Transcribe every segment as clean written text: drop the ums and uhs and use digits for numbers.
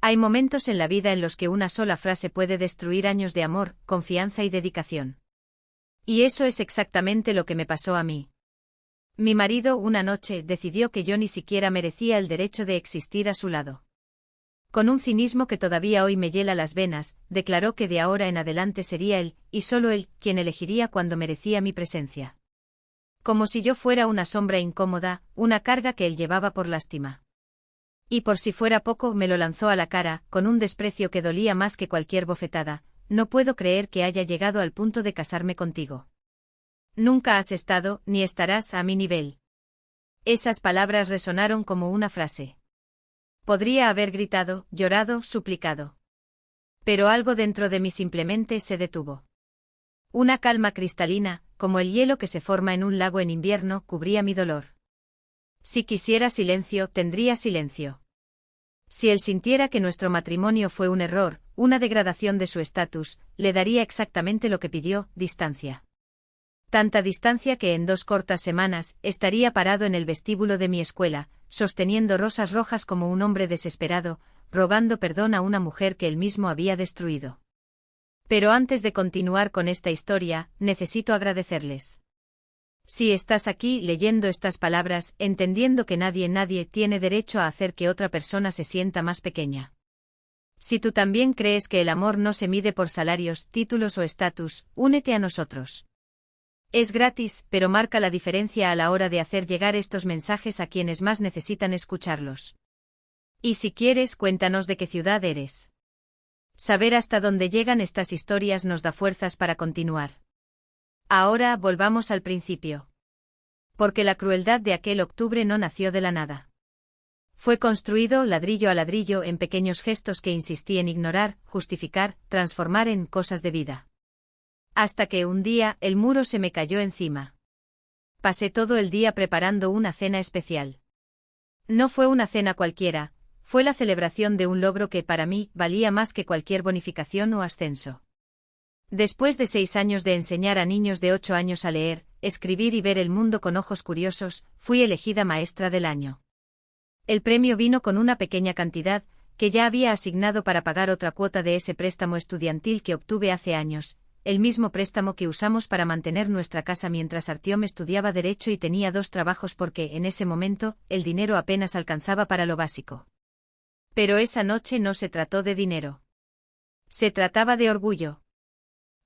Hay momentos en la vida en los que una sola frase puede destruir años de amor, confianza y dedicación. Y eso es exactamente lo que me pasó a mí. Mi marido, una noche, decidió que yo ni siquiera merecía el derecho de existir a su lado. Con un cinismo que todavía hoy me hiela las venas, declaró que de ahora en adelante sería él, y solo él, quien elegiría cuando merecía mi presencia. Como si yo fuera una sombra incómoda, una carga que él llevaba por lástima. Y por si fuera poco, me lo lanzó a la cara, con un desprecio que dolía más que cualquier bofetada. No puedo creer que haya llegado al punto de casarme contigo. Nunca has estado, ni estarás a mi nivel. Esas palabras resonaron como una frase. Podría haber gritado, llorado, suplicado. Pero algo dentro de mí simplemente se detuvo. Una calma cristalina, como el hielo que se forma en un lago en invierno, cubría mi dolor. Si quisiera silencio, tendría silencio. Si él sintiera que nuestro matrimonio fue un error, una degradación de su estatus, le daría exactamente lo que pidió, distancia. Tanta distancia que en 2 cortas semanas estaría parado en el vestíbulo de mi escuela, sosteniendo rosas rojas como un hombre desesperado, rogando perdón a una mujer que él mismo había destruido. Pero antes de continuar con esta historia, necesito agradecerles. Si estás aquí leyendo estas palabras, entendiendo que nadie tiene derecho a hacer que otra persona se sienta más pequeña. Si tú también crees que el amor no se mide por salarios, títulos o estatus, únete a nosotros. Es gratis, pero marca la diferencia a la hora de hacer llegar estos mensajes a quienes más necesitan escucharlos. Y si quieres, cuéntanos de qué ciudad eres. Saber hasta dónde llegan estas historias nos da fuerzas para continuar. Ahora volvamos al principio. Porque la crueldad de aquel octubre no nació de la nada. Fue construido ladrillo a ladrillo en pequeños gestos que insistí en ignorar, justificar, transformar en cosas de vida. Hasta que un día el muro se me cayó encima. Pasé todo el día preparando una cena especial. No fue una cena cualquiera, fue la celebración de un logro que para mí valía más que cualquier bonificación o ascenso. Después de 6 años de enseñar a niños de 8 años a leer, escribir y ver el mundo con ojos curiosos, fui elegida maestra del año. El premio vino con una pequeña cantidad, que ya había asignado para pagar otra cuota de ese préstamo estudiantil que obtuve hace años, el mismo préstamo que usamos para mantener nuestra casa mientras Artyom estudiaba Derecho y tenía 2 trabajos porque, en ese momento, el dinero apenas alcanzaba para lo básico. Pero esa noche no se trató de dinero. Se trataba de orgullo.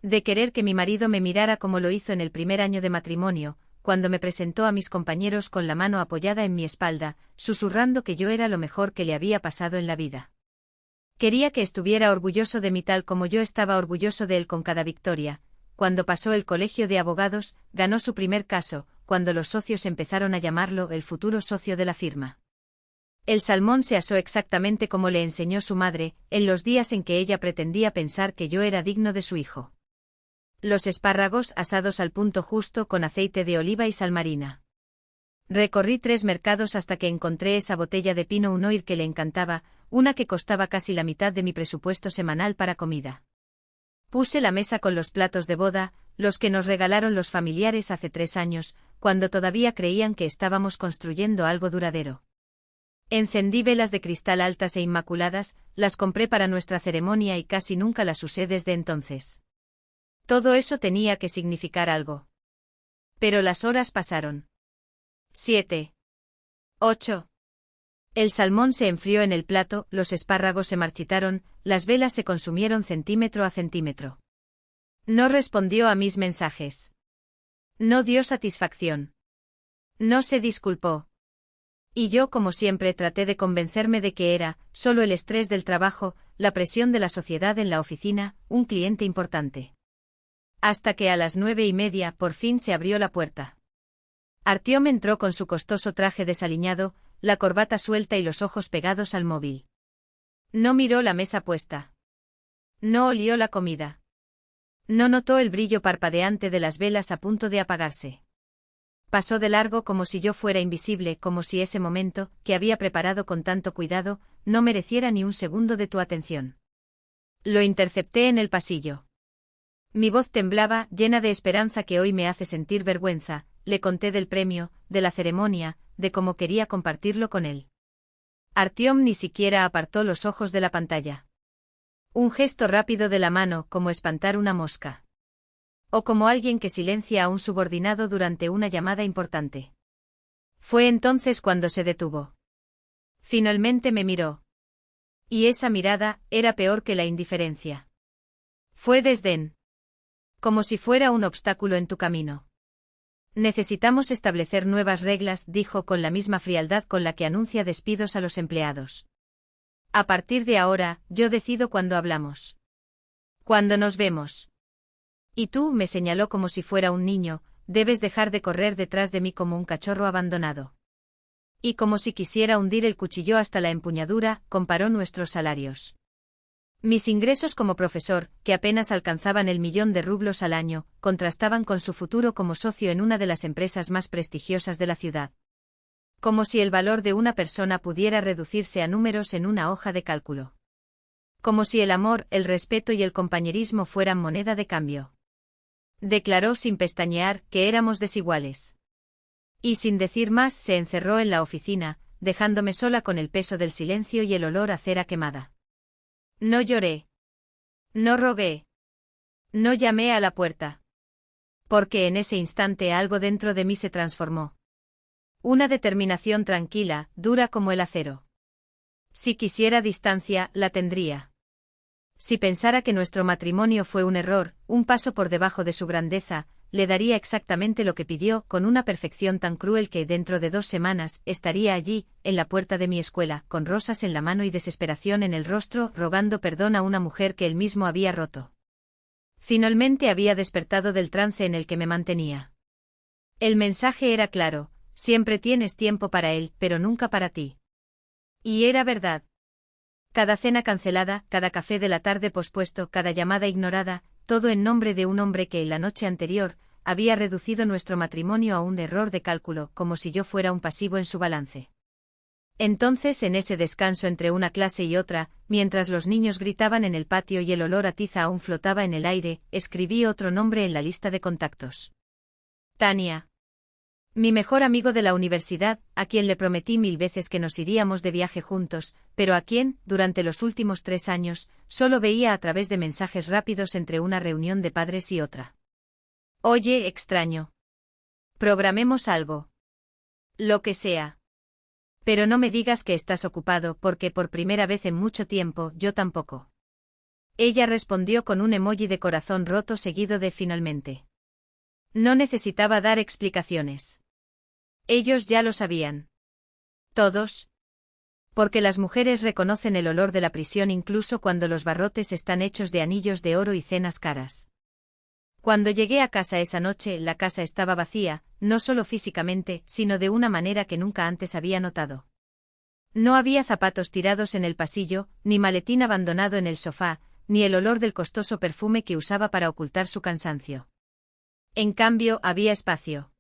De querer que mi marido me mirara como lo hizo en el primer año de matrimonio, cuando me presentó a mis compañeros con la mano apoyada en mi espalda, susurrando que yo era lo mejor que le había pasado en la vida. Quería que estuviera orgulloso de mí tal como yo estaba orgulloso de él con cada victoria. Cuando pasó el colegio de abogados, ganó su primer caso, cuando los socios empezaron a llamarlo el futuro socio de la firma. El salmón se asó exactamente como le enseñó su madre, en los días en que ella pretendía pensar que yo era digno de su hijo. Los espárragos asados al punto justo con aceite de oliva y sal marina. Recorrí 3 mercados hasta que encontré esa botella de Pinot Noir que le encantaba, una que costaba casi la mitad de mi presupuesto semanal para comida. Puse la mesa con los platos de boda, los que nos regalaron los familiares hace 3 años, cuando todavía creían que estábamos construyendo algo duradero. Encendí velas de cristal altas e inmaculadas, las compré para nuestra ceremonia y casi nunca las usé desde entonces. Todo eso tenía que significar algo. Pero las horas pasaron. 7. 8. El salmón se enfrió en el plato, los espárragos se marchitaron, las velas se consumieron centímetro a centímetro. No respondió a mis mensajes. No dio satisfacción. No se disculpó. Y yo, como siempre, traté de convencerme de que era solo el estrés del trabajo, la presión de la sociedad en la oficina, un cliente importante. Hasta que a las 9:30 por fin se abrió la puerta. Artyom entró con su costoso traje desaliñado, la corbata suelta y los ojos pegados al móvil. No miró la mesa puesta. No olió la comida. No notó el brillo parpadeante de las velas a punto de apagarse. Pasó de largo como si yo fuera invisible, como si ese momento, que había preparado con tanto cuidado, no mereciera ni un segundo de tu atención. Lo intercepté en el pasillo. Mi voz temblaba, llena de esperanza que hoy me hace sentir vergüenza. Le conté del premio, de la ceremonia, de cómo quería compartirlo con él. Artyom ni siquiera apartó los ojos de la pantalla. Un gesto rápido de la mano, como espantar una mosca. O como alguien que silencia a un subordinado durante una llamada importante. Fue entonces cuando se detuvo. Finalmente me miró. Y esa mirada era peor que la indiferencia. Fue desdén. Como si fuera un obstáculo en tu camino. Necesitamos establecer nuevas reglas, dijo con la misma frialdad con la que anuncia despidos a los empleados. A partir de ahora, yo decido cuándo hablamos. Cuando nos vemos. Y tú, me señaló como si fuera un niño, debes dejar de correr detrás de mí como un cachorro abandonado. Y como si quisiera hundir el cuchillo hasta la empuñadura, comparó nuestros salarios. Mis ingresos como profesor, que apenas alcanzaban el 1.000.000 de rublos al año, contrastaban con su futuro como socio en una de las empresas más prestigiosas de la ciudad. Como si el valor de una persona pudiera reducirse a números en una hoja de cálculo. Como si el amor, el respeto y el compañerismo fueran moneda de cambio. Declaró sin pestañear que éramos desiguales. Y sin decir más se encerró en la oficina, dejándome sola con el peso del silencio y el olor a cera quemada. No lloré. No rogué. No llamé a la puerta. Porque en ese instante algo dentro de mí se transformó. Una determinación tranquila, dura como el acero. Si quisiera distancia, la tendría. Si pensara que nuestro matrimonio fue un error, un paso por debajo de su grandeza, le daría exactamente lo que pidió, con una perfección tan cruel que dentro de 2 semanas estaría allí, en la puerta de mi escuela, con rosas en la mano y desesperación en el rostro, rogando perdón a una mujer que él mismo había roto. Finalmente había despertado del trance en el que me mantenía. El mensaje era claro: siempre tienes tiempo para él, pero nunca para ti. Y era verdad. Cada cena cancelada, cada café de la tarde pospuesto, cada llamada ignorada, todo en nombre de un hombre que la noche anterior había reducido nuestro matrimonio a un error de cálculo, como si yo fuera un pasivo en su balance. Entonces, en ese descanso entre una clase y otra, mientras los niños gritaban en el patio y el olor a tiza aún flotaba en el aire, escribí otro nombre en la lista de contactos. Tania. Mi mejor amigo de la universidad, a quien le prometí 1000 veces que nos iríamos de viaje juntos, pero a quien, durante los últimos 3 años, solo veía a través de mensajes rápidos entre una reunión de padres y otra. Oye, extraño. Programemos algo. Lo que sea. Pero no me digas que estás ocupado, porque por primera vez en mucho tiempo, yo tampoco. Ella respondió con un emoji de corazón roto seguido de finalmente. No necesitaba dar explicaciones. Ellos ya lo sabían. Todos. Porque las mujeres reconocen el olor de la prisión incluso cuando los barrotes están hechos de anillos de oro y cenas caras. Cuando llegué a casa esa noche, la casa estaba vacía, no solo físicamente, sino de una manera que nunca antes había notado. No había zapatos tirados en el pasillo, ni maletín abandonado en el sofá, ni el olor del costoso perfume que usaba para ocultar su cansancio. En cambio, había espacio.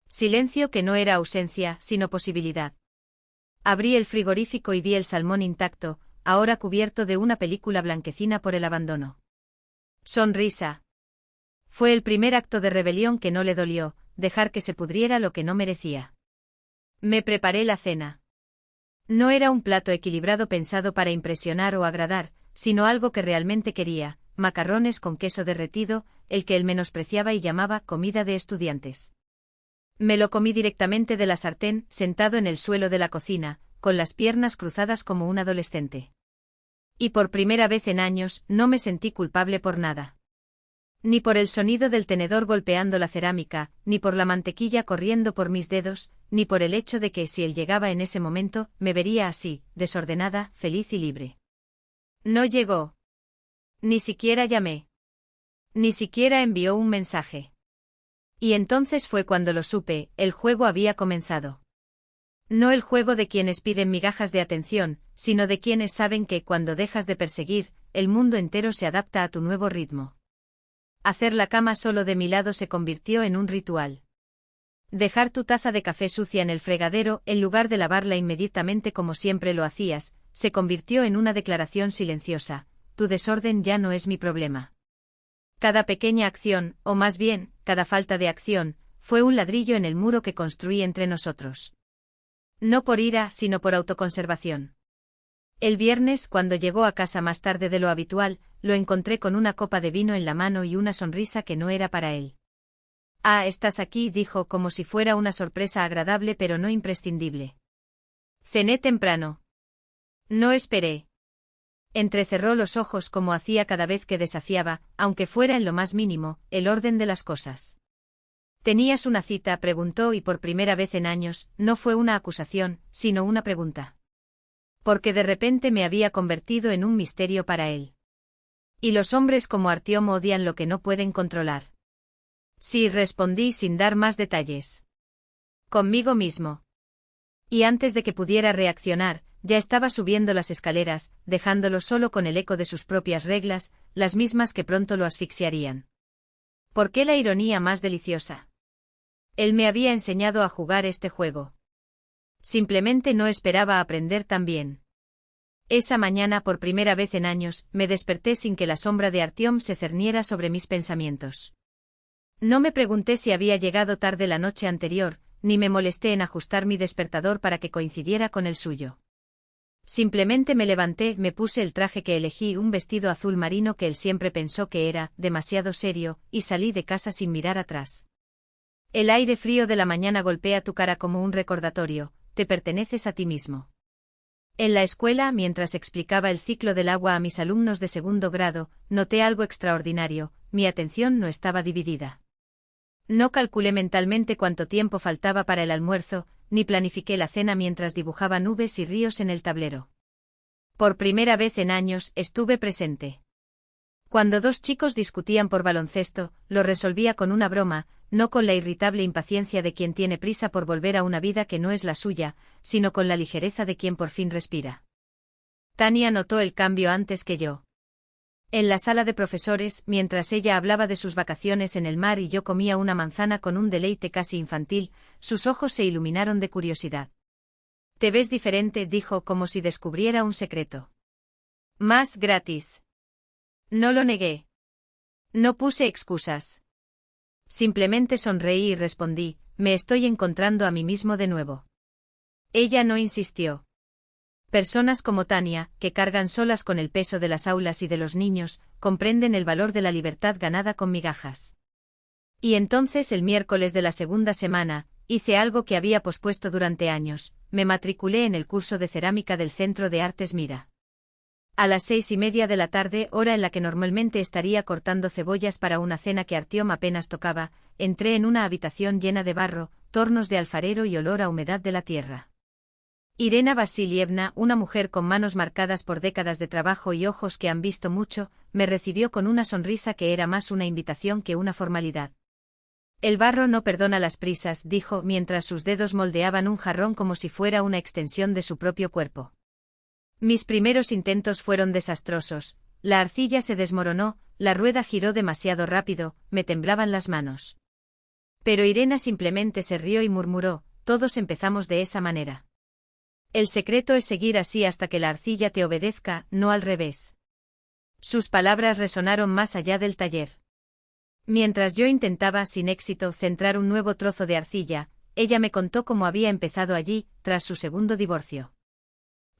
Silencio que no era ausencia, sino posibilidad. Abrí el frigorífico y vi el salmón intacto, ahora cubierto de una película blanquecina por el abandono. Sonrisa. Fue el primer acto de rebelión que no le dolió, dejar que se pudriera lo que no merecía. Me preparé la cena. No era un plato equilibrado pensado para impresionar o agradar, sino algo que realmente quería: macarrones con queso derretido, el que él menospreciaba y llamaba comida de estudiantes. Me lo comí directamente de la sartén, sentado en el suelo de la cocina, con las piernas cruzadas como un adolescente. Y por primera vez en años, no me sentí culpable por nada. Ni por el sonido del tenedor golpeando la cerámica, ni por la mantequilla corriendo por mis dedos, ni por el hecho de que, si él llegaba en ese momento, me vería así, desordenada, feliz y libre. No llegó. Ni siquiera llamé. Ni siquiera envió un mensaje. Y entonces fue cuando lo supe: el juego había comenzado. No el juego de quienes piden migajas de atención, sino de quienes saben que, cuando dejas de perseguir, el mundo entero se adapta a tu nuevo ritmo. Hacer la cama solo de mi lado se convirtió en un ritual. Dejar tu taza de café sucia en el fregadero, en lugar de lavarla inmediatamente como siempre lo hacías, se convirtió en una declaración silenciosa: tu desorden ya no es mi problema. Cada pequeña acción, o más bien, cada falta de acción, fue un ladrillo en el muro que construí entre nosotros. No por ira, sino por autoconservación. El viernes, cuando llegó a casa más tarde de lo habitual, lo encontré con una copa de vino en la mano y una sonrisa que no era para él. «Ah, estás aquí», dijo como si fuera una sorpresa agradable pero no imprescindible. «Cené temprano. No esperé». Entrecerró los ojos como hacía cada vez que desafiaba, aunque fuera en lo más mínimo, el orden de las cosas. «¿Tenías una cita?», preguntó, y por primera vez en años, no fue una acusación, sino una pregunta. Porque de repente me había convertido en un misterio para él. Y los hombres como Artyom odian lo que no pueden controlar. Sí, respondí sin dar más detalles. Conmigo mismo. Y antes de que pudiera reaccionar, ya estaba subiendo las escaleras, dejándolo solo con el eco de sus propias reglas, las mismas que pronto lo asfixiarían. ¿Por qué la ironía más deliciosa? Él me había enseñado a jugar este juego. Simplemente no esperaba aprender tan bien. Esa mañana, por primera vez en años, me desperté sin que la sombra de Artyom se cerniera sobre mis pensamientos. No me pregunté si había llegado tarde la noche anterior, ni me molesté en ajustar mi despertador para que coincidiera con el suyo. Simplemente me levanté, me puse el traje que elegí, un vestido azul marino que él siempre pensó que era demasiado serio, y salí de casa sin mirar atrás. El aire frío de la mañana golpea tu cara como un recordatorio: te perteneces a ti mismo. En la escuela, mientras explicaba el ciclo del agua a mis alumnos de segundo grado, noté algo extraordinario: mi atención no estaba dividida. No calculé mentalmente cuánto tiempo faltaba para el almuerzo, ni planifiqué la cena mientras dibujaba nubes y ríos en el tablero. Por primera vez en años, estuve presente. Cuando dos chicos discutían por baloncesto, lo resolvía con una broma, no con la irritable impaciencia de quien tiene prisa por volver a una vida que no es la suya, sino con la ligereza de quien por fin respira. Tania notó el cambio antes que yo. En la sala de profesores, mientras ella hablaba de sus vacaciones en el mar y yo comía una manzana con un deleite casi infantil, sus ojos se iluminaron de curiosidad. «Te ves diferente», dijo como si descubriera un secreto. «Más gratis». No lo negué. No puse excusas. Simplemente sonreí y respondí: «Me estoy encontrando a mí mismo de nuevo». Ella no insistió. Personas como Tania, que cargan solas con el peso de las aulas y de los niños, comprenden el valor de la libertad ganada con migajas. Y entonces, el miércoles de la segunda semana, hice algo que había pospuesto durante años: me matriculé en el curso de cerámica del Centro de Artes Mira. A las 6:30 de la tarde, hora en la que normalmente estaría cortando cebollas para una cena que Artyom apenas tocaba, entré en una habitación llena de barro, tornos de alfarero y olor a humedad de la tierra. Irena Vasilievna, una mujer con manos marcadas por décadas de trabajo y ojos que han visto mucho, me recibió con una sonrisa que era más una invitación que una formalidad. «El barro no perdona las prisas», dijo mientras sus dedos moldeaban un jarrón como si fuera una extensión de su propio cuerpo. Mis primeros intentos fueron desastrosos: la arcilla se desmoronó, la rueda giró demasiado rápido, me temblaban las manos. Pero Irena simplemente se rió y murmuró: «Todos empezamos de esa manera. El secreto es seguir así hasta que la arcilla te obedezca, no al revés». Sus palabras resonaron más allá del taller. Mientras yo intentaba, sin éxito, centrar un nuevo trozo de arcilla, ella me contó cómo había empezado allí, tras su segundo divorcio.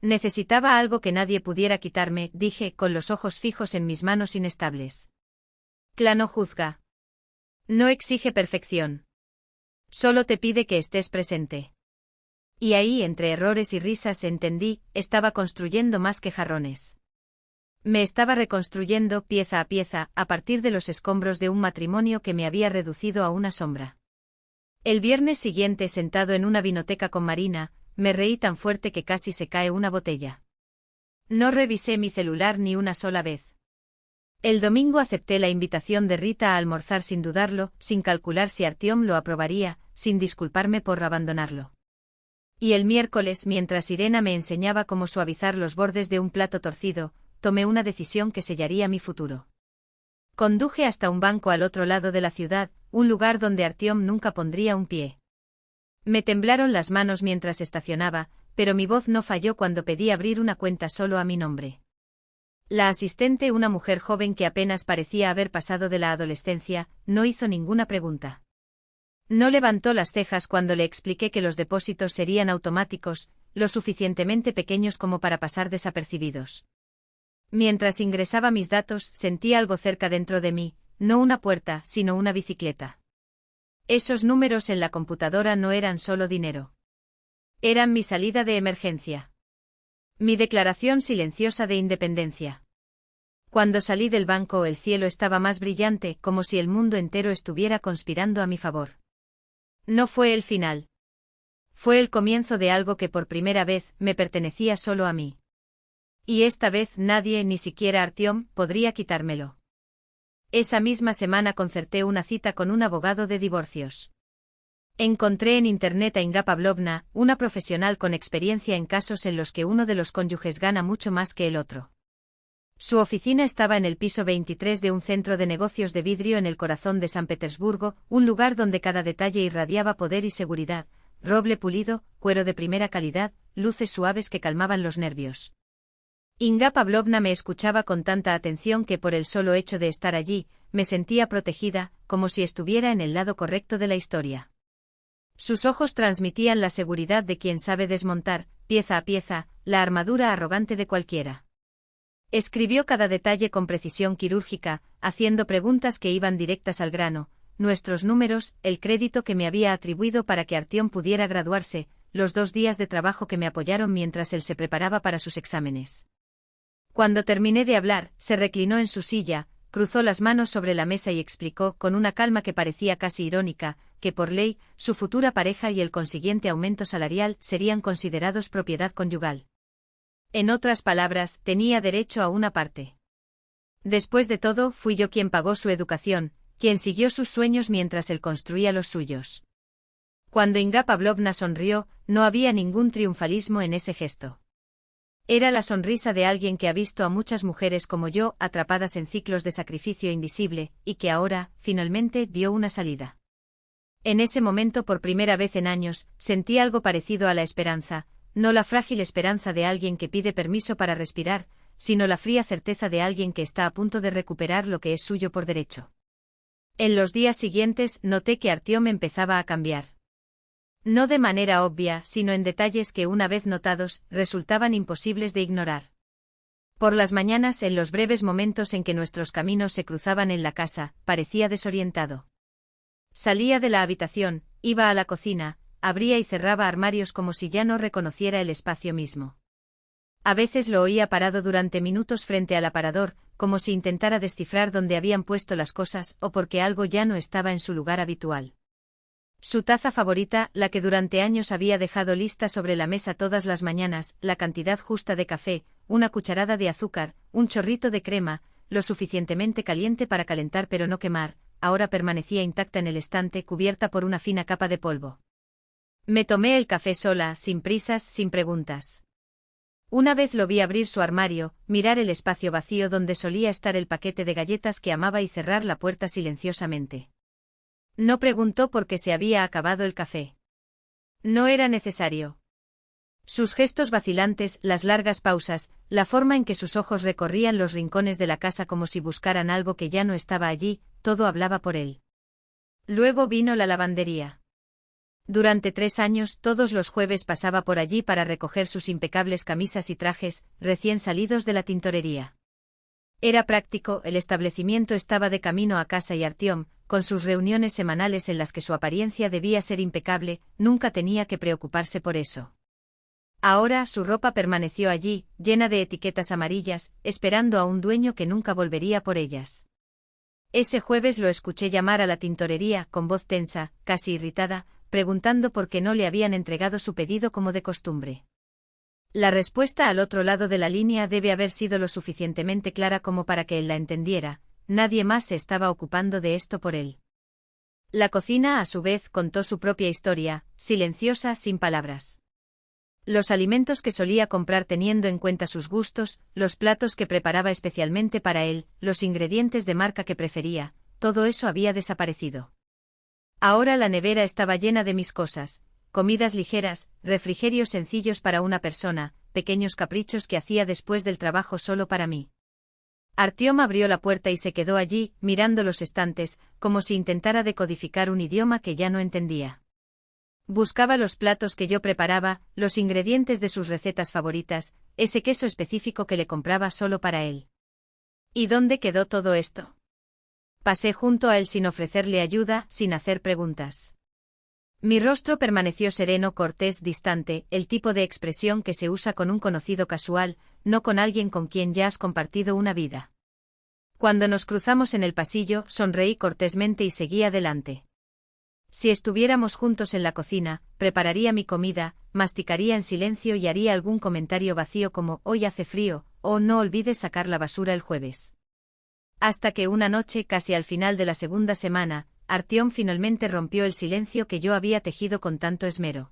«Necesitaba algo que nadie pudiera quitarme», dije, con los ojos fijos en mis manos inestables. «Clano juzga. No exige perfección. Solo te pide que estés presente». Y ahí, entre errores y risas, entendí: estaba construyendo más que jarrones. Me estaba reconstruyendo, pieza a pieza, a partir de los escombros de un matrimonio que me había reducido a una sombra. El viernes siguiente, sentado en una vinoteca con Marina, me reí tan fuerte que casi se cae una botella. No revisé mi celular ni una sola vez. El domingo acepté la invitación de Rita a almorzar sin dudarlo, sin calcular si Artyom lo aprobaría, sin disculparme por abandonarlo. Y el miércoles, mientras Irena me enseñaba cómo suavizar los bordes de un plato torcido, tomé una decisión que sellaría mi futuro. Conduje hasta un banco al otro lado de la ciudad, un lugar donde Artyom nunca pondría un pie. Me temblaron las manos mientras estacionaba, pero mi voz no falló cuando pedí abrir una cuenta solo a mi nombre. La asistente, una mujer joven que apenas parecía haber pasado de la adolescencia, no hizo ninguna pregunta. No levantó las cejas cuando le expliqué que los depósitos serían automáticos, lo suficientemente pequeños como para pasar desapercibidos. Mientras ingresaba mis datos, sentí algo cerca dentro de mí, no una puerta, sino una bicicleta. Esos números en la computadora no eran solo dinero. Eran mi salida de emergencia. Mi declaración silenciosa de independencia. Cuando salí del banco, el cielo estaba más brillante, como si el mundo entero estuviera conspirando a mi favor. No fue el final. Fue el comienzo de algo que por primera vez me pertenecía solo a mí. Y esta vez nadie, ni siquiera Artyom, podría quitármelo. Esa misma semana concerté una cita con un abogado de divorcios. Encontré en internet a Inga Pavlovna, una profesional con experiencia en casos en los que uno de los cónyuges gana mucho más que el otro. Su oficina estaba en el piso 23 de un centro de negocios de vidrio en el corazón de San Petersburgo, un lugar donde cada detalle irradiaba poder y seguridad, roble pulido, cuero de primera calidad, luces suaves que calmaban los nervios. Inga Pavlovna me escuchaba con tanta atención que por el solo hecho de estar allí, me sentía protegida, como si estuviera en el lado correcto de la historia. Sus ojos transmitían la seguridad de quien sabe desmontar, pieza a pieza, la armadura arrogante de cualquiera. Escribió cada detalle con precisión quirúrgica, haciendo preguntas que iban directas al grano, nuestros números, el crédito que me había atribuido para que Artyom pudiera graduarse, los 2 días de trabajo que me apoyaron mientras él se preparaba para sus exámenes. Cuando terminé de hablar, se reclinó en su silla, cruzó las manos sobre la mesa y explicó, con una calma que parecía casi irónica, que por ley, su futura pareja y el consiguiente aumento salarial serían considerados propiedad conyugal. En otras palabras, tenía derecho a una parte. Después de todo, fui yo quien pagó su educación, quien siguió sus sueños mientras él construía los suyos. Cuando Inga Pavlovna sonrió, no había ningún triunfalismo en ese gesto. Era la sonrisa de alguien que ha visto a muchas mujeres como yo atrapadas en ciclos de sacrificio invisible, y que ahora, finalmente, vio una salida. En ese momento, por primera vez en años, sentí algo parecido a la esperanza, no la frágil esperanza de alguien que pide permiso para respirar, sino la fría certeza de alguien que está a punto de recuperar lo que es suyo por derecho. En los días siguientes, noté que Artyom empezaba a cambiar. No de manera obvia, sino en detalles que, una vez notados, resultaban imposibles de ignorar. Por las mañanas, en los breves momentos en que nuestros caminos se cruzaban en la casa, parecía desorientado. Salía de la habitación, iba a la cocina, abría y cerraba armarios como si ya no reconociera el espacio mismo. A veces lo oía parado durante minutos frente al aparador, como si intentara descifrar dónde habían puesto las cosas o porque algo ya no estaba en su lugar habitual. Su taza favorita, la que durante años había dejado lista sobre la mesa todas las mañanas, la cantidad justa de café, una cucharada de azúcar, un chorrito de crema, lo suficientemente caliente para calentar pero no quemar, ahora permanecía intacta en el estante cubierta por una fina capa de polvo. Me tomé el café sola, sin prisas, sin preguntas. Una vez lo vi abrir su armario, mirar el espacio vacío donde solía estar el paquete de galletas que amaba y cerrar la puerta silenciosamente. No preguntó por qué se había acabado el café. No era necesario. Sus gestos vacilantes, las largas pausas, la forma en que sus ojos recorrían los rincones de la casa como si buscaran algo que ya no estaba allí, todo hablaba por él. Luego vino la lavandería. Durante 3 años, todos los jueves pasaba por allí para recoger sus impecables camisas y trajes, recién salidos de la tintorería. Era práctico, el establecimiento estaba de camino a casa y Artyom, con sus reuniones semanales en las que su apariencia debía ser impecable, nunca tenía que preocuparse por eso. Ahora su ropa permaneció allí, llena de etiquetas amarillas, esperando a un dueño que nunca volvería por ellas. Ese jueves lo escuché llamar a la tintorería, con voz tensa, casi irritada, preguntando por qué no le habían entregado su pedido como de costumbre. La respuesta al otro lado de la línea debe haber sido lo suficientemente clara como para que él la entendiera, nadie más se estaba ocupando de esto por él. La cocina, a su vez, contó su propia historia, silenciosa, sin palabras. Los alimentos que solía comprar teniendo en cuenta sus gustos, los platos que preparaba especialmente para él, los ingredientes de marca que prefería, todo eso había desaparecido. Ahora la nevera estaba llena de mis cosas, comidas ligeras, refrigerios sencillos para una persona, pequeños caprichos que hacía después del trabajo solo para mí. Artyom abrió la puerta y se quedó allí, mirando los estantes, como si intentara decodificar un idioma que ya no entendía. Buscaba los platos que yo preparaba, los ingredientes de sus recetas favoritas, ese queso específico que le compraba solo para él. ¿Y dónde quedó todo esto? Pasé junto a él sin ofrecerle ayuda, sin hacer preguntas. Mi rostro permaneció sereno, cortés, distante, el tipo de expresión que se usa con un conocido casual, no con alguien con quien ya has compartido una vida. Cuando nos cruzamos en el pasillo, sonreí cortésmente y seguí adelante. Si estuviéramos juntos en la cocina, prepararía mi comida, masticaría en silencio y haría algún comentario vacío como «hoy hace frío» o «no olvides sacar la basura el jueves». Hasta que una noche, casi al final de la segunda semana, Artyom finalmente rompió el silencio que yo había tejido con tanto esmero.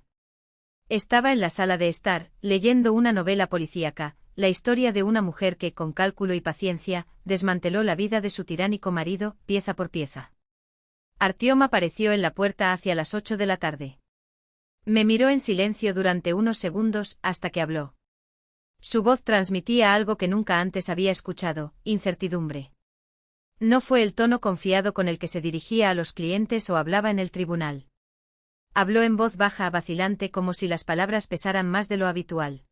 Estaba en la sala de estar, leyendo una novela policíaca, la historia de una mujer que, con cálculo y paciencia, desmanteló la vida de su tiránico marido, pieza por pieza. Artyom apareció en la puerta hacia las 8 de la tarde. Me miró en silencio durante unos segundos hasta que habló. Su voz transmitía algo que nunca antes había escuchado, incertidumbre. No fue el tono confiado con el que se dirigía a los clientes o hablaba en el tribunal. Habló en voz baja, vacilante, como si las palabras pesaran más de lo habitual.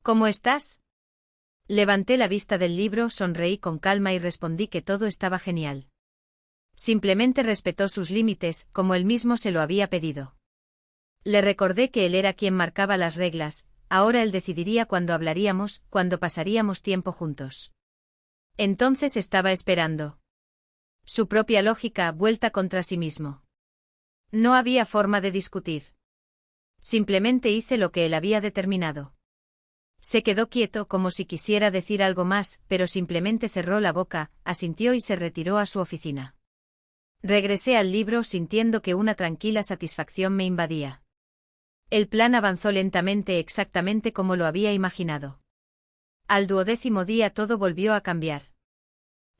¿Cómo estás? Levanté la vista del libro, sonreí con calma y respondí que todo estaba genial. Simplemente respetó sus límites, como él mismo se lo había pedido. Le recordé que él era quien marcaba las reglas, ahora él decidiría cuándo hablaríamos, cuándo pasaríamos tiempo juntos. Entonces estaba esperando. Su propia lógica vuelta contra sí mismo. No había forma de discutir. Simplemente hice lo que él había determinado. Se quedó quieto como si quisiera decir algo más, pero simplemente cerró la boca, asintió y se retiró a su oficina. Regresé al libro sintiendo que una tranquila satisfacción me invadía. El plan avanzó lentamente, exactamente como lo había imaginado. Al 12º día todo volvió a cambiar.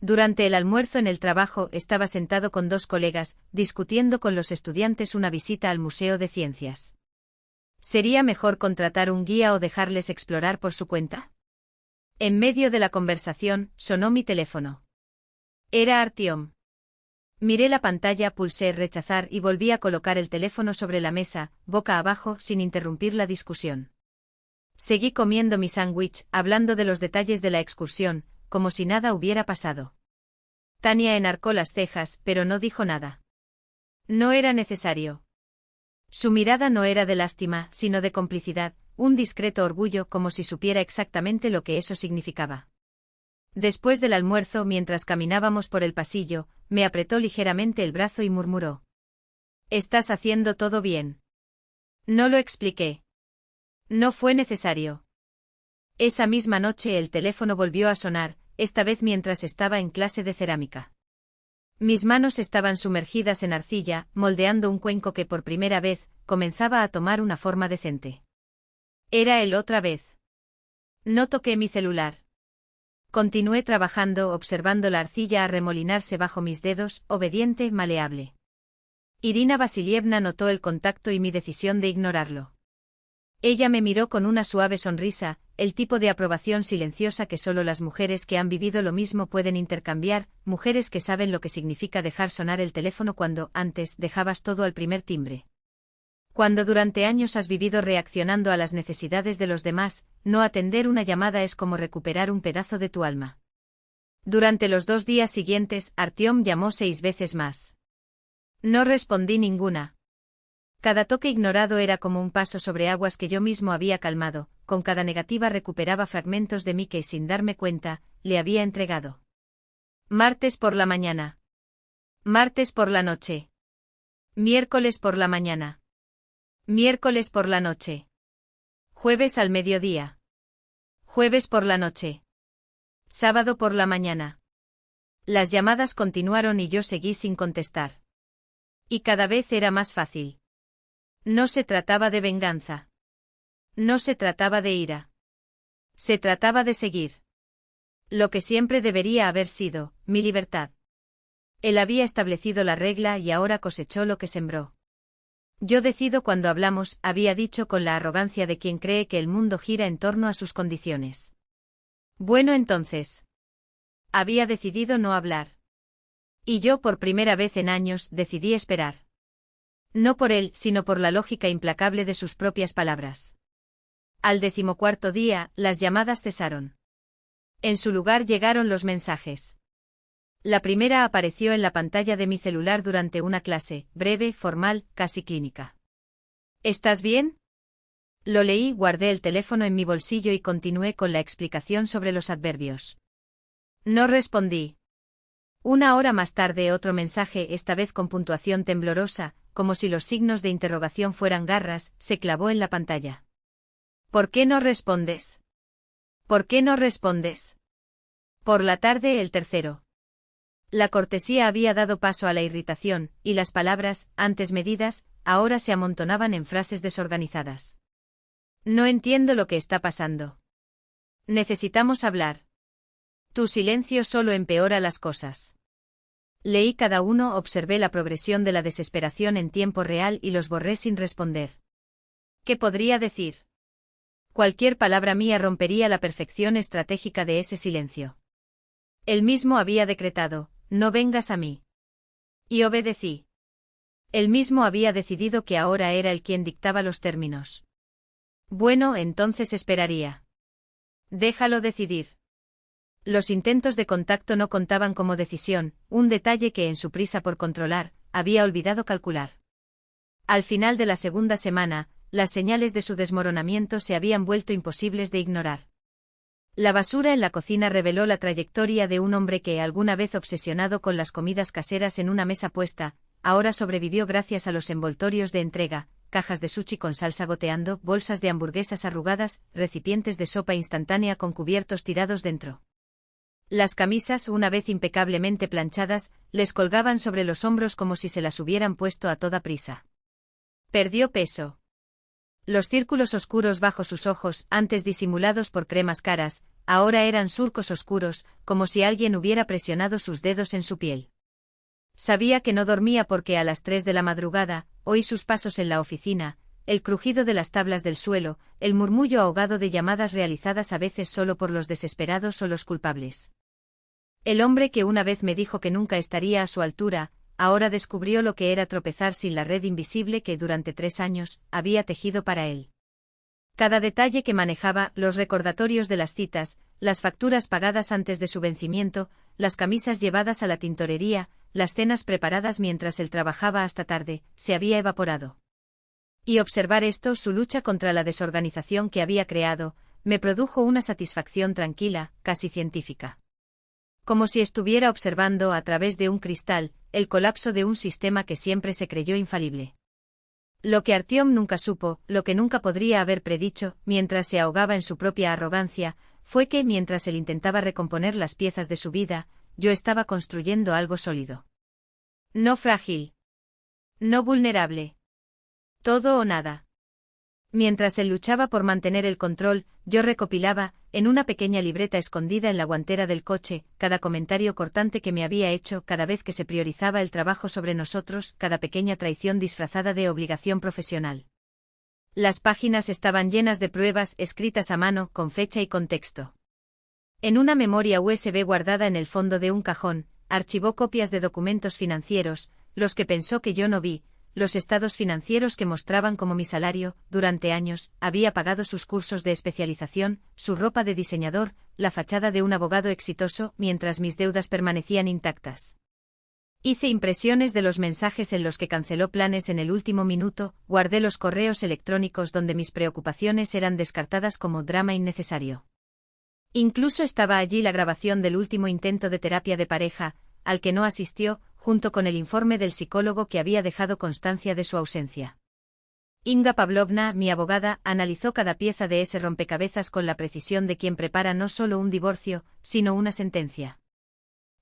Durante el almuerzo en el trabajo estaba sentado con 2 colegas, discutiendo con los estudiantes una visita al Museo de Ciencias. ¿Sería mejor contratar un guía o dejarles explorar por su cuenta? En medio de la conversación, sonó mi teléfono. Era Artyom. Miré la pantalla, pulsé rechazar y volví a colocar el teléfono sobre la mesa, boca abajo, sin interrumpir la discusión. Seguí comiendo mi sándwich, hablando de los detalles de la excursión, como si nada hubiera pasado. Tania enarcó las cejas, pero no dijo nada. No era necesario. Su mirada no era de lástima, sino de complicidad, un discreto orgullo, como si supiera exactamente lo que eso significaba. Después del almuerzo, mientras caminábamos por el pasillo, me apretó ligeramente el brazo y murmuró: «¿Estás haciendo todo bien?» No lo expliqué. No fue necesario. Esa misma noche el teléfono volvió a sonar, esta vez mientras estaba en clase de cerámica. Mis manos estaban sumergidas en arcilla, moldeando un cuenco que por primera vez comenzaba a tomar una forma decente. Era él otra vez. No toqué mi celular. Continué trabajando, observando la arcilla arremolinarse bajo mis dedos, obediente, maleable. Irina Vasilievna notó el contacto y mi decisión de ignorarlo. Ella me miró con una suave sonrisa, el tipo de aprobación silenciosa que solo las mujeres que han vivido lo mismo pueden intercambiar, mujeres que saben lo que significa dejar sonar el teléfono cuando, antes, dejabas todo al primer timbre. Cuando durante años has vivido reaccionando a las necesidades de los demás, no atender una llamada es como recuperar un pedazo de tu alma. Durante los 2 días siguientes, Artyom llamó 6 veces más. No respondí ninguna. Cada toque ignorado era como un paso sobre aguas que yo mismo había calmado, con cada negativa recuperaba fragmentos de mí que, sin darme cuenta, le había entregado. Martes por la mañana. Martes por la noche. Miércoles por la mañana. Miércoles por la noche. Jueves al mediodía. Jueves por la noche. Sábado por la mañana. Las llamadas continuaron y yo seguí sin contestar. Y cada vez era más fácil. No se trataba de venganza. No se trataba de ira. Se trataba de seguir. Lo que siempre debería haber sido, mi libertad. Él había establecido la regla y ahora cosechó lo que sembró. Yo decido cuando hablamos, había dicho con la arrogancia de quien cree que el mundo gira en torno a sus condiciones. Bueno, entonces. Había decidido no hablar. Y yo, por primera vez en años, decidí esperar. No por él, sino por la lógica implacable de sus propias palabras. Al 14º día, las llamadas cesaron. En su lugar llegaron los mensajes. La primera apareció en la pantalla de mi celular durante una clase, breve, formal, casi clínica. ¿Estás bien? Lo leí, guardé el teléfono en mi bolsillo y continué con la explicación sobre los adverbios. No respondí. Una hora más tarde otro mensaje, esta vez con puntuación temblorosa, como si los signos de interrogación fueran garras, se clavó en la pantalla. ¿Por qué no respondes? ¿Por qué no respondes? Por la tarde el tercero. La cortesía había dado paso a la irritación, y las palabras, antes medidas, ahora se amontonaban en frases desorganizadas. No entiendo lo que está pasando. Necesitamos hablar. Tu silencio solo empeora las cosas. Leí cada uno, observé la progresión de la desesperación en tiempo real y los borré sin responder. ¿Qué podría decir? Cualquier palabra mía rompería la perfección estratégica de ese silencio. Él mismo había decretado, no vengas a mí. Y obedecí. Él mismo había decidido que ahora era él quien dictaba los términos. Bueno, entonces esperaría. Déjalo decidir. Los intentos de contacto no contaban como decisión, un detalle que en su prisa por controlar, había olvidado calcular. Al final de la segunda semana, las señales de su desmoronamiento se habían vuelto imposibles de ignorar. La basura en la cocina reveló la trayectoria de un hombre que, alguna vez obsesionado con las comidas caseras en una mesa puesta, ahora sobrevivió gracias a los envoltorios de entrega, cajas de sushi con salsa goteando, bolsas de hamburguesas arrugadas, recipientes de sopa instantánea con cubiertos tirados dentro. Las camisas, una vez impecablemente planchadas, les colgaban sobre los hombros como si se las hubieran puesto a toda prisa. Perdió peso. Los círculos oscuros bajo sus ojos, antes disimulados por cremas caras, ahora eran surcos oscuros, como si alguien hubiera presionado sus dedos en su piel. Sabía que no dormía porque a las 3 de la madrugada, oí sus pasos en la oficina, el crujido de las tablas del suelo, el murmullo ahogado de llamadas realizadas a veces solo por los desesperados o los culpables. El hombre que una vez me dijo que nunca estaría a su altura, ahora descubrió lo que era tropezar sin la red invisible que durante 3 años había tejido para él. Cada detalle que manejaba, los recordatorios de las citas, las facturas pagadas antes de su vencimiento, las camisas llevadas a la tintorería, las cenas preparadas mientras él trabajaba hasta tarde, se había evaporado. Y observar esto, su lucha contra la desorganización que había creado, me produjo una satisfacción tranquila, casi científica. Como si estuviera observando a través de un cristal, el colapso de un sistema que siempre se creyó infalible. Lo que Artyom nunca supo, lo que nunca podría haber predicho, mientras se ahogaba en su propia arrogancia, fue que mientras él intentaba recomponer las piezas de su vida, yo estaba construyendo algo sólido. No frágil. No vulnerable. Todo o nada. Mientras él luchaba por mantener el control, yo recopilaba, en una pequeña libreta escondida en la guantera del coche, cada comentario cortante que me había hecho cada vez que se priorizaba el trabajo sobre nosotros, cada pequeña traición disfrazada de obligación profesional. Las páginas estaban llenas de pruebas escritas a mano, con fecha y contexto. En una memoria USB guardada en el fondo de un cajón, archivó copias de documentos financieros, los que pensó que yo no vi, los estados financieros que mostraban cómo mi salario, durante años, había pagado sus cursos de especialización, su ropa de diseñador, la fachada de un abogado exitoso, mientras mis deudas permanecían intactas. Hice impresiones de los mensajes en los que canceló planes en el último minuto, guardé los correos electrónicos donde mis preocupaciones eran descartadas como drama innecesario. Incluso estaba allí la grabación del último intento de terapia de pareja, al que no asistió, junto con el informe del psicólogo que había dejado constancia de su ausencia. Inga Pavlovna, mi abogada, analizó cada pieza de ese rompecabezas con la precisión de quien prepara no solo un divorcio, sino una sentencia.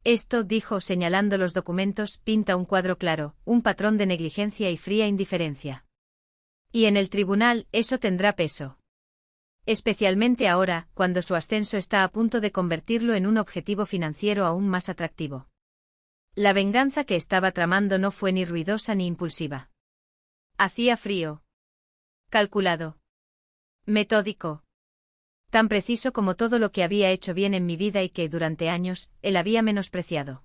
Esto, dijo señalando los documentos, pinta un cuadro claro, un patrón de negligencia y fría indiferencia. Y en el tribunal, eso tendrá peso. Especialmente ahora, cuando su ascenso está a punto de convertirlo en un objetivo financiero aún más atractivo. La venganza que estaba tramando no fue ni ruidosa ni impulsiva. Hacía frío. Calculado. Metódico. Tan preciso como todo lo que había hecho bien en mi vida y que, durante años, él había menospreciado.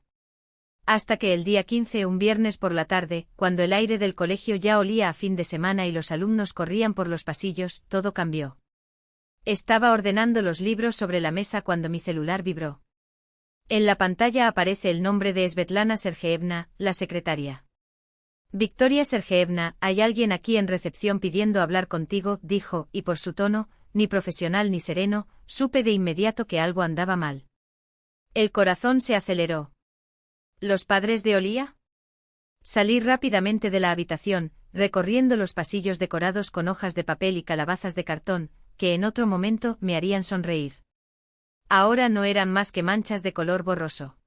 Hasta que el día 15, un viernes por la tarde, cuando el aire del colegio ya olía a fin de semana y los alumnos corrían por los pasillos, todo cambió. Estaba ordenando los libros sobre la mesa cuando mi celular vibró. En la pantalla aparece el nombre de Svetlana Sergeevna, la secretaria. Victoria Sergeevna, hay alguien aquí en recepción pidiendo hablar contigo, dijo, y por su tono, ni profesional ni sereno, supe de inmediato que algo andaba mal. El corazón se aceleró. ¿Los padres de Olía? Salí rápidamente de la habitación, recorriendo los pasillos decorados con hojas de papel y calabazas de cartón, que en otro momento me harían sonreír. Ahora no eran más que manchas de color borroso.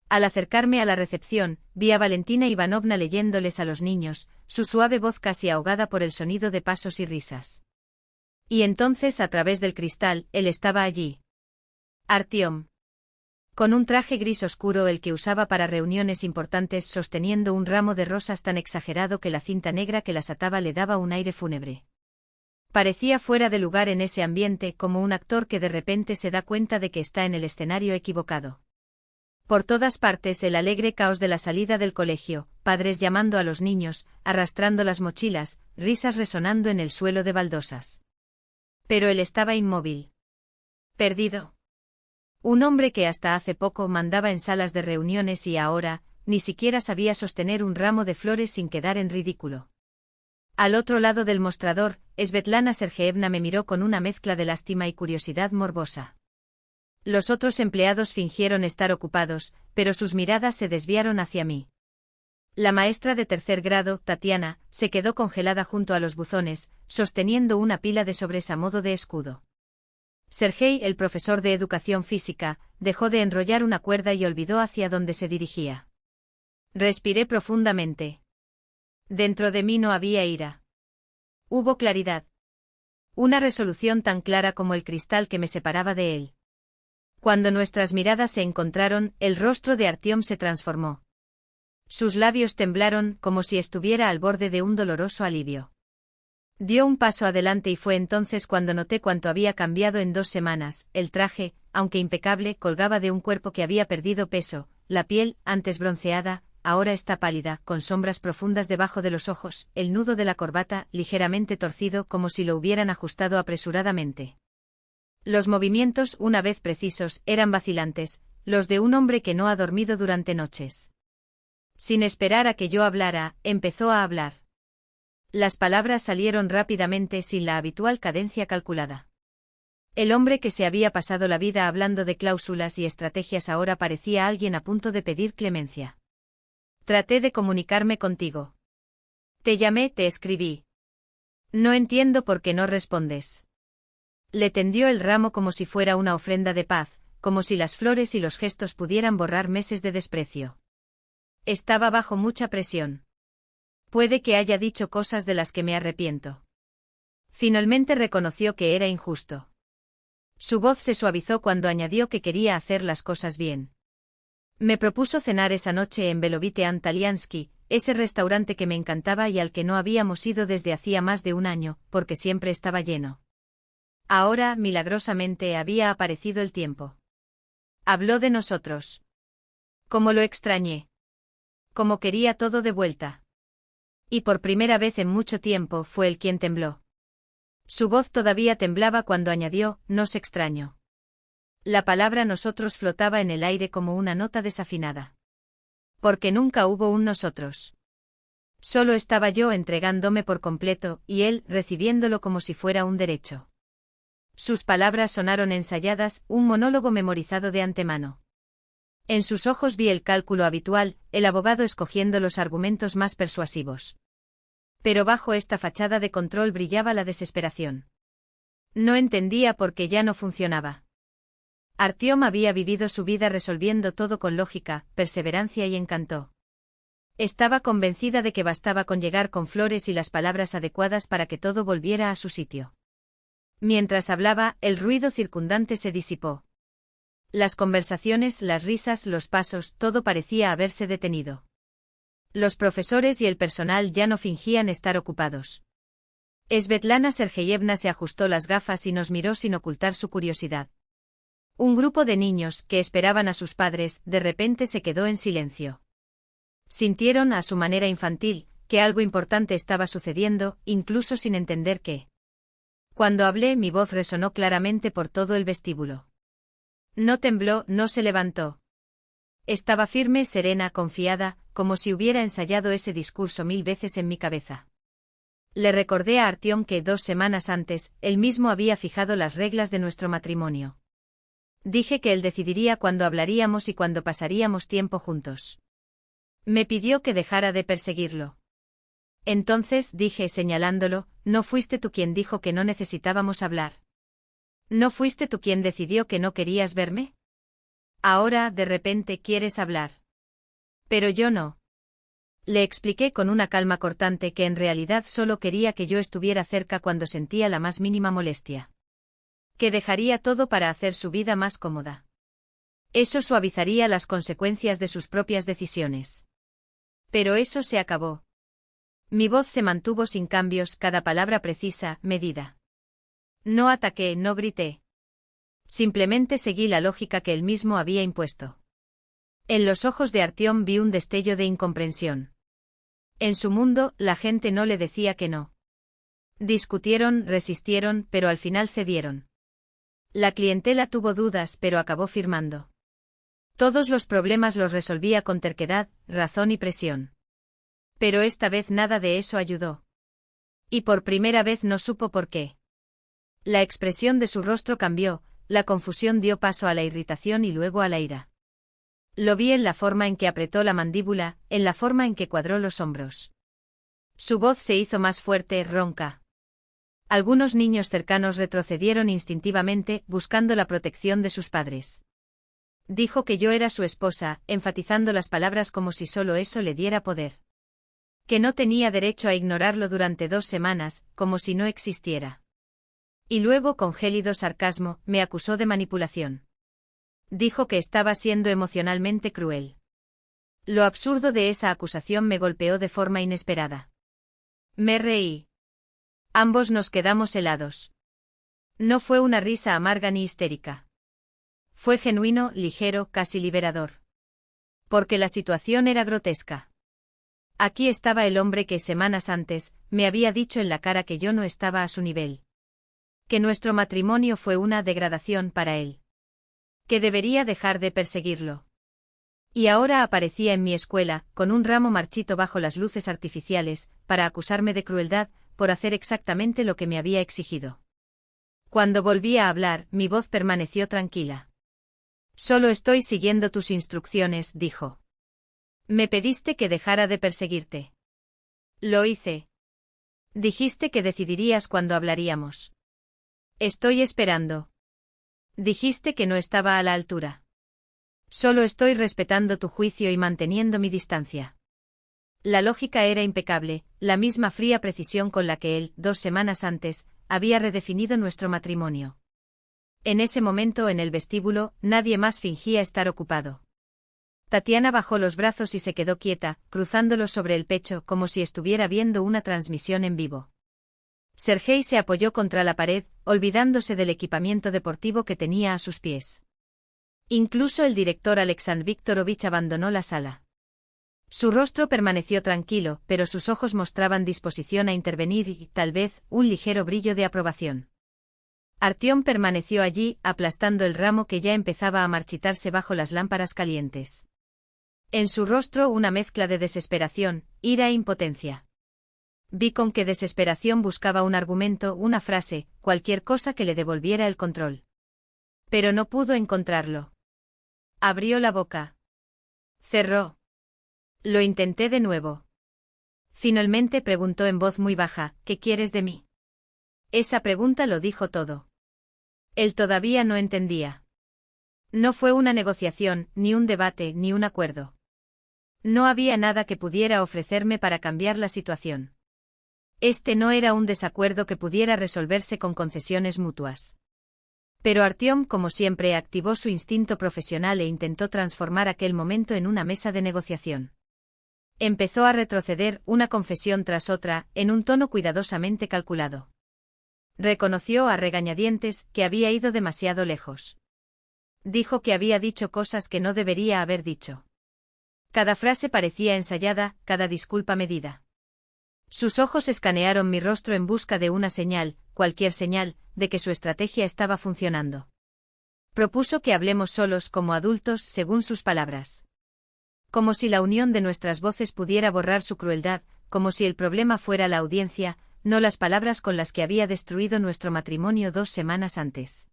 Al acercarme a la recepción, vi a Valentina Ivanovna leyéndoles a los niños, su suave voz casi ahogada por el sonido de pasos y risas. Y entonces, a través del cristal, él estaba allí. Artyom. Con un traje gris oscuro, el que usaba para reuniones importantes, sosteniendo un ramo de rosas tan exagerado que la cinta negra que las ataba le daba un aire fúnebre. Parecía fuera de lugar en ese ambiente, como un actor que de repente se da cuenta de que está en el escenario equivocado. Por todas partes el alegre caos de la salida del colegio, padres llamando a los niños, arrastrando las mochilas, risas resonando en el suelo de baldosas. Pero él estaba inmóvil. Perdido. Un hombre que hasta hace poco mandaba en salas de reuniones y ahora, ni siquiera sabía sostener un ramo de flores sin quedar en ridículo. Al otro lado del mostrador, Svetlana Sergeevna me miró con una mezcla de lástima y curiosidad morbosa. Los otros empleados fingieron estar ocupados, pero sus miradas se desviaron hacia mí. La maestra de tercer grado, Tatiana, se quedó congelada junto a los buzones, sosteniendo una pila de sobres a modo de escudo. Sergei, el profesor de educación física, dejó de enrollar una cuerda y olvidó hacia dónde se dirigía. Respiré profundamente. Dentro de mí no había ira. Hubo claridad. Una resolución tan clara como el cristal que me separaba de él. Cuando nuestras miradas se encontraron, el rostro de Artyom se transformó. Sus labios temblaron como si estuviera al borde de un doloroso alivio. Dio un paso adelante y fue entonces cuando noté cuánto había cambiado en 2 semanas. El traje, aunque impecable, colgaba de un cuerpo que había perdido peso, la piel, antes bronceada, ahora está pálida, con sombras profundas debajo de los ojos, el nudo de la corbata, ligeramente torcido como si lo hubieran ajustado apresuradamente. Los movimientos, una vez precisos, eran vacilantes, los de un hombre que no ha dormido durante noches. Sin esperar a que yo hablara, empezó a hablar. Las palabras salieron rápidamente sin la habitual cadencia calculada. El hombre que se había pasado la vida hablando de cláusulas y estrategias ahora parecía alguien a punto de pedir clemencia. Traté de comunicarme contigo. Te llamé, te escribí. No entiendo por qué no respondes. Le tendió el ramo como si fuera una ofrenda de paz, como si las flores y los gestos pudieran borrar meses de desprecio. Estaba bajo mucha presión. Puede que haya dicho cosas de las que me arrepiento. Finalmente reconoció que era injusto. Su voz se suavizó cuando añadió que quería hacer las cosas bien. Me propuso cenar esa noche en Belovite Antaliansky, ese restaurante que me encantaba y al que no habíamos ido desde hacía más de un año, porque siempre estaba lleno. Ahora, milagrosamente, había aparecido el tiempo. Habló de nosotros. Cómo lo extrañé. Cómo quería todo de vuelta. Y por primera vez en mucho tiempo fue él quien tembló. Su voz todavía temblaba cuando añadió, nos extraño. La palabra nosotros flotaba en el aire como una nota desafinada. Porque nunca hubo un nosotros. Solo estaba yo entregándome por completo, y él recibiéndolo como si fuera un derecho. Sus palabras sonaron ensayadas, un monólogo memorizado de antemano. En sus ojos vi el cálculo habitual, el abogado escogiendo los argumentos más persuasivos. Pero bajo esta fachada de control brillaba la desesperación. No entendía por qué ya no funcionaba. Artyom había vivido su vida resolviendo todo con lógica, perseverancia y encanto. Estaba convencida de que bastaba con llegar con flores y las palabras adecuadas para que todo volviera a su sitio. Mientras hablaba, el ruido circundante se disipó. Las conversaciones, las risas, los pasos, todo parecía haberse detenido. Los profesores y el personal ya no fingían estar ocupados. Svetlana Sergeyevna se ajustó las gafas y nos miró sin ocultar su curiosidad. Un grupo de niños, que esperaban a sus padres, de repente se quedó en silencio. Sintieron, a su manera infantil, que algo importante estaba sucediendo, incluso sin entender qué. Cuando hablé, mi voz resonó claramente por todo el vestíbulo. No tembló, no se levantó. Estaba firme, serena, confiada, como si hubiera ensayado ese discurso 1000 veces en mi cabeza. Le recordé a Artyom que 2 semanas antes, él mismo había fijado las reglas de nuestro matrimonio. Dije que él decidiría cuándo hablaríamos y cuándo pasaríamos tiempo juntos. Me pidió que dejara de perseguirlo. Entonces, dije señalándolo, ¿no fuiste tú quien dijo que no necesitábamos hablar? ¿No fuiste tú quien decidió que no querías verme? Ahora, de repente, quieres hablar. Pero yo no. Le expliqué con una calma cortante que en realidad solo quería que yo estuviera cerca cuando sentía la más mínima molestia. Que dejaría todo para hacer su vida más cómoda. Eso suavizaría las consecuencias de sus propias decisiones. Pero eso se acabó. Mi voz se mantuvo sin cambios, cada palabra precisa, medida. No ataqué, no grité. Simplemente seguí la lógica que él mismo había impuesto. En los ojos de Artyom vi un destello de incomprensión. En su mundo, la gente no le decía que no. Discutieron, resistieron, pero al final cedieron. La clientela tuvo dudas, pero acabó firmando. Todos los problemas los resolvía con terquedad, razón y presión. Pero esta vez nada de eso ayudó. Y por primera vez no supo por qué. La expresión de su rostro cambió, la confusión dio paso a la irritación y luego a la ira. Lo vi en la forma en que apretó la mandíbula, en la forma en que cuadró los hombros. Su voz se hizo más fuerte, ronca. Algunos niños cercanos retrocedieron instintivamente, buscando la protección de sus padres. Dijo que yo era su esposa, enfatizando las palabras como si solo eso le diera poder. Que no tenía derecho a ignorarlo durante 2 semanas, como si no existiera. Y luego, con gélido sarcasmo, me acusó de manipulación. Dijo que estaba siendo emocionalmente cruel. Lo absurdo de esa acusación me golpeó de forma inesperada. Me reí. Ambos nos quedamos helados. No fue una risa amarga ni histérica. Fue genuino, ligero, casi liberador. Porque la situación era grotesca. Aquí estaba el hombre que semanas antes me había dicho en la cara que yo no estaba a su nivel. Que nuestro matrimonio fue una degradación para él. Que debería dejar de perseguirlo. Y ahora aparecía en mi escuela, con un ramo marchito bajo las luces artificiales, para acusarme de crueldad, por hacer exactamente lo que me había exigido. Cuando volví a hablar, mi voz permaneció tranquila. Solo estoy siguiendo tus instrucciones, dijo. Me pediste que dejara de perseguirte. Lo hice. Dijiste que decidirías cuándo hablaríamos. Estoy esperando. Dijiste que no estaba a la altura. Solo estoy respetando tu juicio y manteniendo mi distancia. La lógica era impecable, la misma fría precisión con la que él, 2 semanas antes, había redefinido nuestro matrimonio. En ese momento en el vestíbulo, nadie más fingía estar ocupado. Tatiana bajó los brazos y se quedó quieta, cruzándolos sobre el pecho como si estuviera viendo una transmisión en vivo. Sergei se apoyó contra la pared, olvidándose del equipamiento deportivo que tenía a sus pies. Incluso el director Alexandr Viktorovich abandonó la sala. Su rostro permaneció tranquilo, pero sus ojos mostraban disposición a intervenir y, tal vez, un ligero brillo de aprobación. Artyom permaneció allí, aplastando el ramo que ya empezaba a marchitarse bajo las lámparas calientes. En su rostro una mezcla de desesperación, ira e impotencia. Vi con qué desesperación buscaba un argumento, una frase, cualquier cosa que le devolviera el control. Pero no pudo encontrarlo. Abrió la boca. Cerró. Lo intenté de nuevo. Finalmente preguntó en voz muy baja, ¿qué quieres de mí? Esa pregunta lo dijo todo. Él todavía no entendía. No fue una negociación, ni un debate, ni un acuerdo. No había nada que pudiera ofrecerme para cambiar la situación. Este no era un desacuerdo que pudiera resolverse con concesiones mutuas. Pero Artyom, como siempre, activó su instinto profesional e intentó transformar aquel momento en una mesa de negociación. Empezó a retroceder una confesión tras otra, en un tono cuidadosamente calculado. Reconoció a regañadientes que había ido demasiado lejos. Dijo que había dicho cosas que no debería haber dicho. Cada frase parecía ensayada, cada disculpa medida. Sus ojos escanearon mi rostro en busca de una señal, cualquier señal, de que su estrategia estaba funcionando. Propuso que hablemos solos como adultos según sus palabras. Como si la unión de nuestras voces pudiera borrar su crueldad, como si el problema fuera la audiencia, no las palabras con las que había destruido nuestro matrimonio 2 semanas antes.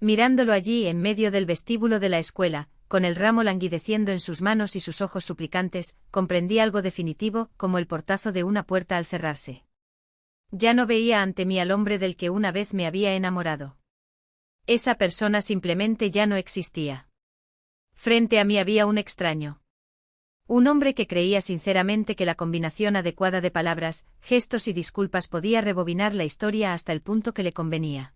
Mirándolo allí en medio del vestíbulo de la escuela, con el ramo languideciendo en sus manos y sus ojos suplicantes, comprendí algo definitivo, como el portazo de una puerta al cerrarse. Ya no veía ante mí al hombre del que una vez me había enamorado. Esa persona simplemente ya no existía. Frente a mí había un extraño. Un hombre que creía sinceramente que la combinación adecuada de palabras, gestos y disculpas podía rebobinar la historia hasta el punto que le convenía.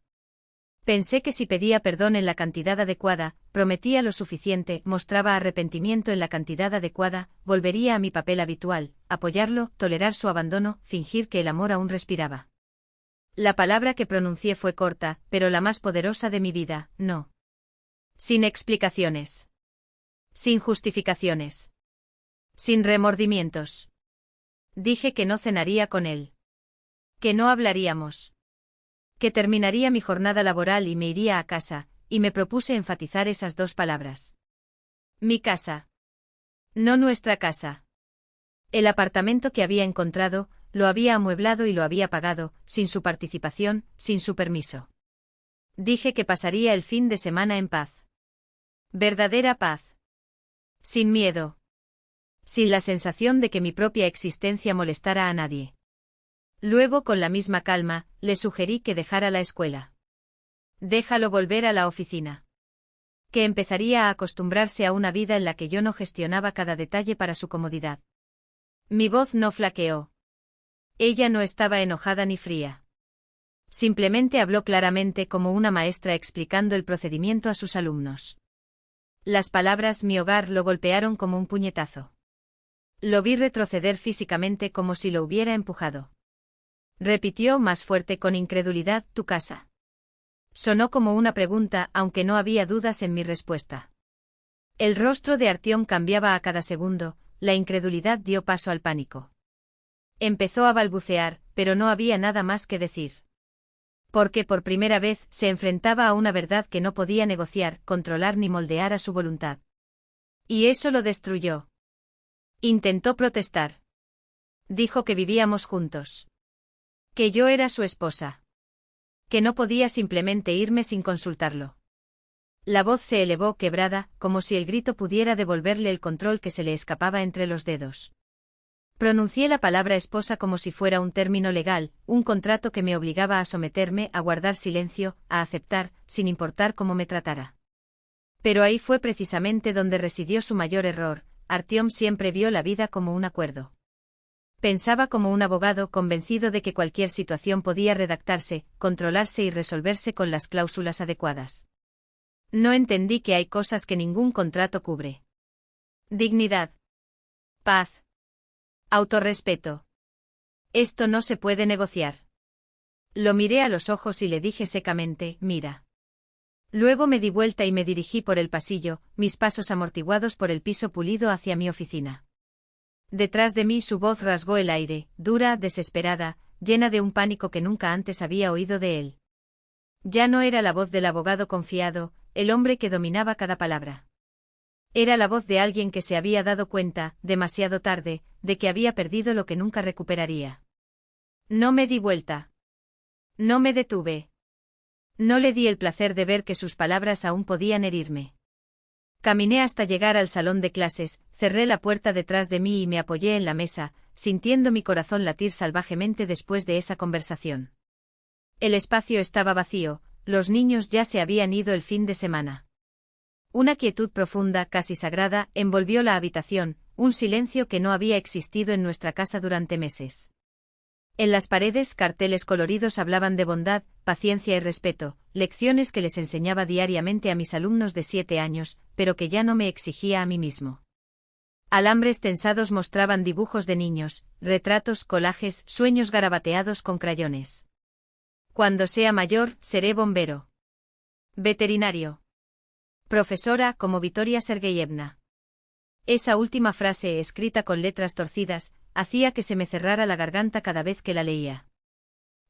Pensé que si pedía perdón en la cantidad adecuada, prometía lo suficiente, mostraba arrepentimiento en la cantidad adecuada, volvería a mi papel habitual, apoyarlo, tolerar su abandono, fingir que el amor aún respiraba. La palabra que pronuncié fue corta, pero la más poderosa de mi vida, no. Sin explicaciones. Sin justificaciones. Sin remordimientos. Dije que no cenaría con él. Que no hablaríamos. Que terminaría mi jornada laboral y me iría a casa, y me propuse enfatizar esas 2 palabras. Mi casa. No nuestra casa. El apartamento que había encontrado, lo había amueblado y lo había pagado, sin su participación, sin su permiso. Dije que pasaría el fin de semana en paz. Verdadera paz. Sin miedo. Sin la sensación de que mi propia existencia molestara a nadie. Luego, con la misma calma, le sugerí que dejara la escuela. Déjalo volver a la oficina. Que empezaría a acostumbrarse a una vida en la que yo no gestionaba cada detalle para su comodidad. Mi voz no flaqueó. Ella no estaba enojada ni fría. Simplemente habló claramente como una maestra explicando el procedimiento a sus alumnos. Las palabras "mi hogar" lo golpearon como un puñetazo. Lo vi retroceder físicamente como si lo hubiera empujado. Repitió más fuerte con incredulidad: «¿Tu casa?». Sonó como una pregunta, aunque no había dudas en mi respuesta. El rostro de Artyom cambiaba a cada segundo, la incredulidad dio paso al pánico. Empezó a balbucear, pero no había nada más que decir. Porque por primera vez se enfrentaba a una verdad que no podía negociar, controlar ni moldear a su voluntad. Y eso lo destruyó. Intentó protestar. Dijo que vivíamos juntos. Que yo era su esposa. Que no podía simplemente irme sin consultarlo. La voz se elevó quebrada, como si el grito pudiera devolverle el control que se le escapaba entre los dedos. Pronuncié la palabra esposa como si fuera un término legal, un contrato que me obligaba a someterme, a guardar silencio, a aceptar, sin importar cómo me tratara. Pero ahí fue precisamente donde residió su mayor error. Artyom siempre vio la vida como un acuerdo. Pensaba como un abogado convencido de que cualquier situación podía redactarse, controlarse y resolverse con las cláusulas adecuadas. No entendí que hay cosas que ningún contrato cubre. Dignidad. Paz. Autorrespeto. Esto no se puede negociar. Lo miré a los ojos y le dije secamente: «Mira». Luego me di vuelta y me dirigí por el pasillo, mis pasos amortiguados por el piso pulido hacia mi oficina. Detrás de mí su voz rasgó el aire, dura, desesperada, llena de un pánico que nunca antes había oído de él. Ya no era la voz del abogado confiado, el hombre que dominaba cada palabra. Era la voz de alguien que se había dado cuenta, demasiado tarde, de que había perdido lo que nunca recuperaría. No me di vuelta. No me detuve. No le di el placer de ver que sus palabras aún podían herirme. Caminé hasta llegar al salón de clases, cerré la puerta detrás de mí y me apoyé en la mesa, sintiendo mi corazón latir salvajemente después de esa conversación. El espacio estaba vacío, los niños ya se habían ido el fin de semana. Una quietud profunda, casi sagrada, envolvió la habitación, un silencio que no había existido en nuestra casa durante meses. En las paredes, carteles coloridos hablaban de bondad, paciencia y respeto, lecciones que les enseñaba diariamente a mis alumnos de 7 años, pero que ya no me exigía a mí mismo. Alambres tensados mostraban dibujos de niños, retratos, collages, sueños garabateados con crayones. Cuando sea mayor, seré bombero. Veterinario. Profesora, como Vitoria Sergeyevna. Esa última frase, escrita con letras torcidas, hacía que se me cerrara la garganta cada vez que la leía.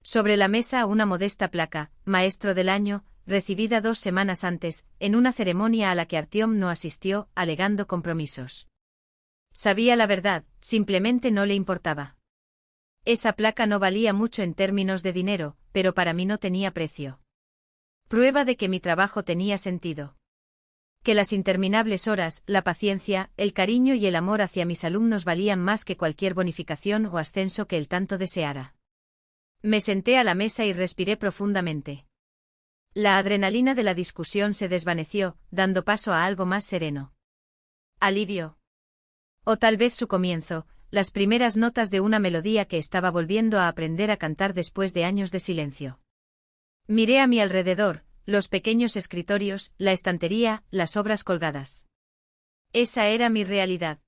Sobre la mesa una modesta placa, Maestro del Año, recibida 2 semanas antes, en una ceremonia a la que Artyom no asistió, alegando compromisos. Sabía la verdad, simplemente no le importaba. Esa placa no valía mucho en términos de dinero, pero para mí no tenía precio. Prueba de que mi trabajo tenía sentido. Que las interminables horas, la paciencia, el cariño y el amor hacia mis alumnos valían más que cualquier bonificación o ascenso que él tanto deseara. Me senté a la mesa y respiré profundamente. La adrenalina de la discusión se desvaneció, dando paso a algo más sereno. Alivio. O tal vez su comienzo, las primeras notas de una melodía que estaba volviendo a aprender a cantar después de años de silencio. Miré a mi alrededor, los pequeños escritorios, la estantería, las obras colgadas. Esa era mi realidad.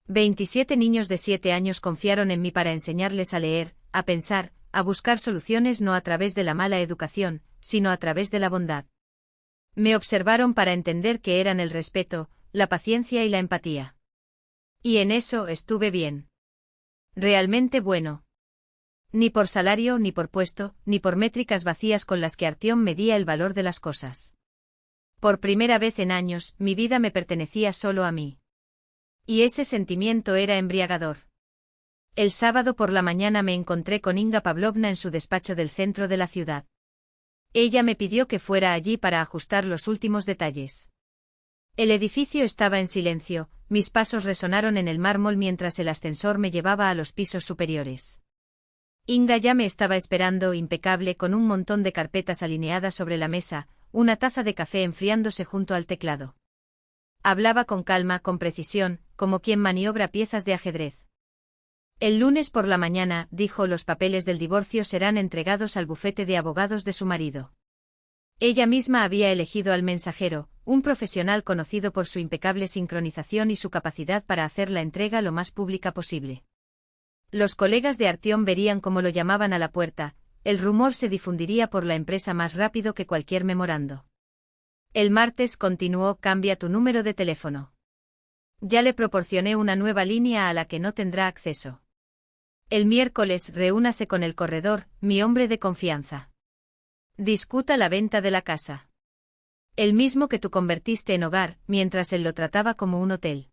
27 niños de 7 años confiaron en mí para enseñarles a leer, a pensar, a buscar soluciones no a través de la mala educación, sino a través de la bondad. Me observaron para entender que eran el respeto, la paciencia y la empatía. Y en eso estuve bien. Realmente bueno. Ni por salario, ni por puesto, ni por métricas vacías con las que Artyom medía el valor de las cosas. Por primera vez en años, mi vida me pertenecía solo a mí. Y ese sentimiento era embriagador. El sábado por la mañana me encontré con Inga Pavlovna en su despacho del centro de la ciudad. Ella me pidió que fuera allí para ajustar los últimos detalles. El edificio estaba en silencio, mis pasos resonaron en el mármol mientras el ascensor me llevaba a los pisos superiores. Inga ya me estaba esperando, impecable, con un montón de carpetas alineadas sobre la mesa, una taza de café enfriándose junto al teclado. Hablaba con calma, con precisión, como quien maniobra piezas de ajedrez. El lunes por la mañana, dijo, los papeles del divorcio serán entregados al bufete de abogados de su marido. Ella misma había elegido al mensajero, un profesional conocido por su impecable sincronización y su capacidad para hacer la entrega lo más pública posible. Los colegas de Artyom verían cómo lo llamaban a la puerta, el rumor se difundiría por la empresa más rápido que cualquier memorando. El martes continuó, cambia tu número de teléfono. Ya le proporcioné una nueva línea a la que no tendrá acceso. El miércoles reúnase con el corredor, mi hombre de confianza. Discuta la venta de la casa. El mismo que tú convertiste en hogar, mientras él lo trataba como un hotel.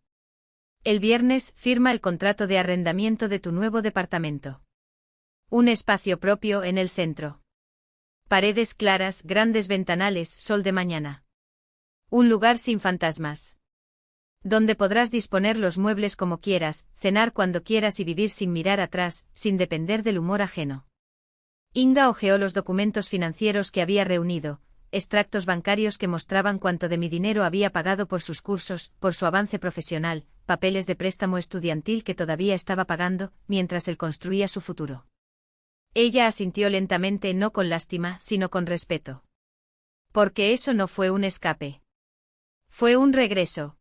El viernes firma el contrato de arrendamiento de tu nuevo departamento. Un espacio propio en el centro. Paredes claras, grandes ventanales, sol de mañana. Un lugar sin fantasmas. Donde podrás disponer los muebles como quieras, cenar cuando quieras y vivir sin mirar atrás, sin depender del humor ajeno. Inga hojeó los documentos financieros que había reunido, extractos bancarios que mostraban cuánto de mi dinero había pagado por sus cursos, por su avance profesional, papeles de préstamo estudiantil que todavía estaba pagando, mientras él construía su futuro. Ella asintió lentamente, no con lástima, sino con respeto. Porque eso no fue un escape. Fue un regreso.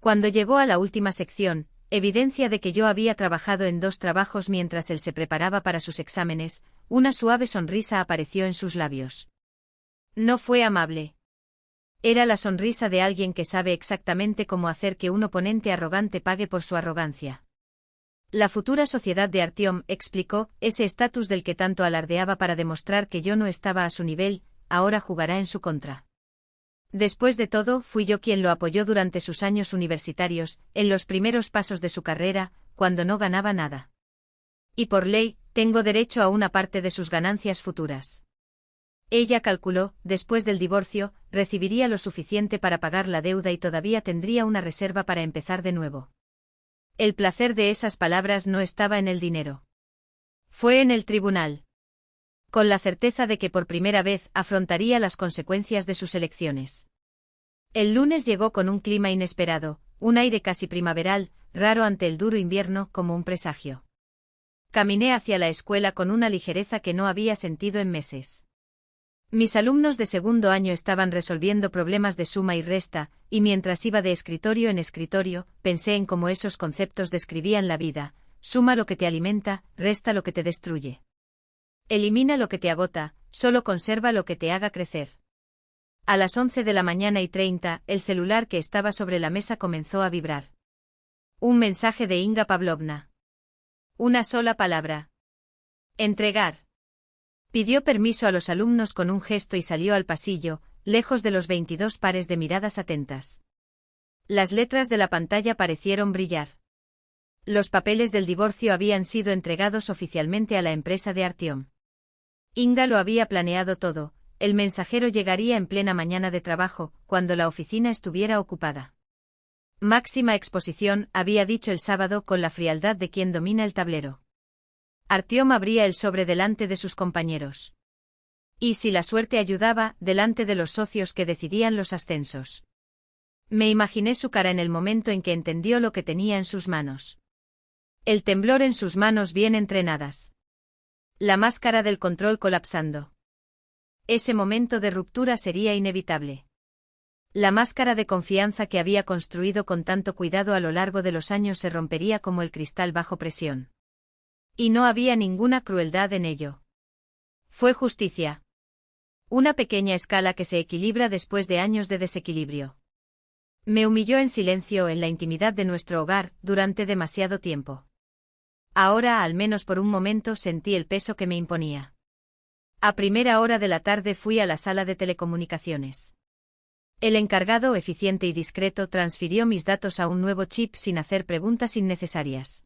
Cuando llegó a la última sección, evidencia de que yo había trabajado en 2 trabajos mientras él se preparaba para sus exámenes, una suave sonrisa apareció en sus labios. No fue amable. Era la sonrisa de alguien que sabe exactamente cómo hacer que un oponente arrogante pague por su arrogancia. La futura sociedad de Artyom, explicó, ese estatus del que tanto alardeaba para demostrar que yo no estaba a su nivel, ahora jugará en su contra. Después de todo, fui yo quien lo apoyó durante sus años universitarios, en los primeros pasos de su carrera, cuando no ganaba nada. Y por ley, tengo derecho a una parte de sus ganancias futuras. Ella calculó, después del divorcio, recibiría lo suficiente para pagar la deuda y todavía tendría una reserva para empezar de nuevo. El placer de esas palabras no estaba en el dinero. Fue en el tribunal. Con la certeza de que por primera vez afrontaría las consecuencias de sus elecciones. El lunes llegó con un clima inesperado, un aire casi primaveral, raro ante el duro invierno, como un presagio. Caminé hacia la escuela con una ligereza que no había sentido en meses. Mis alumnos de segundo año estaban resolviendo problemas de suma y resta, y mientras iba de escritorio en escritorio, pensé en cómo esos conceptos describían la vida: suma lo que te alimenta, resta lo que te destruye. Elimina lo que te agota, solo conserva lo que te haga crecer. A las 11 de la mañana y 30, el celular que estaba sobre la mesa comenzó a vibrar. Un mensaje de Inga Pavlovna. Una sola palabra. Entregar. Pidió permiso a los alumnos con un gesto y salió al pasillo, lejos de los 22 pares de miradas atentas. Las letras de la pantalla parecieron brillar. Los papeles del divorcio habían sido entregados oficialmente a la empresa de Artyom. Inga lo había planeado todo: el mensajero llegaría en plena mañana de trabajo, cuando la oficina estuviera ocupada. Máxima exposición, había dicho el sábado con la frialdad de quien domina el tablero. Artyom abría el sobre delante de sus compañeros. Y si la suerte ayudaba, delante de los socios que decidían los ascensos. Me imaginé su cara en el momento en que entendió lo que tenía en sus manos. El temblor en sus manos bien entrenadas. La máscara del control colapsando. Ese momento de ruptura sería inevitable. La máscara de confianza que había construido con tanto cuidado a lo largo de los años se rompería como el cristal bajo presión. Y no había ninguna crueldad en ello. Fue justicia. Una pequeña escala que se equilibra después de años de desequilibrio. Me humilló en silencio en la intimidad de nuestro hogar, durante demasiado tiempo. Ahora, al menos por un momento, sentí el peso que me imponía. A primera hora de la tarde fui a la sala de telecomunicaciones. El encargado, eficiente y discreto, transfirió mis datos a un nuevo chip sin hacer preguntas innecesarias.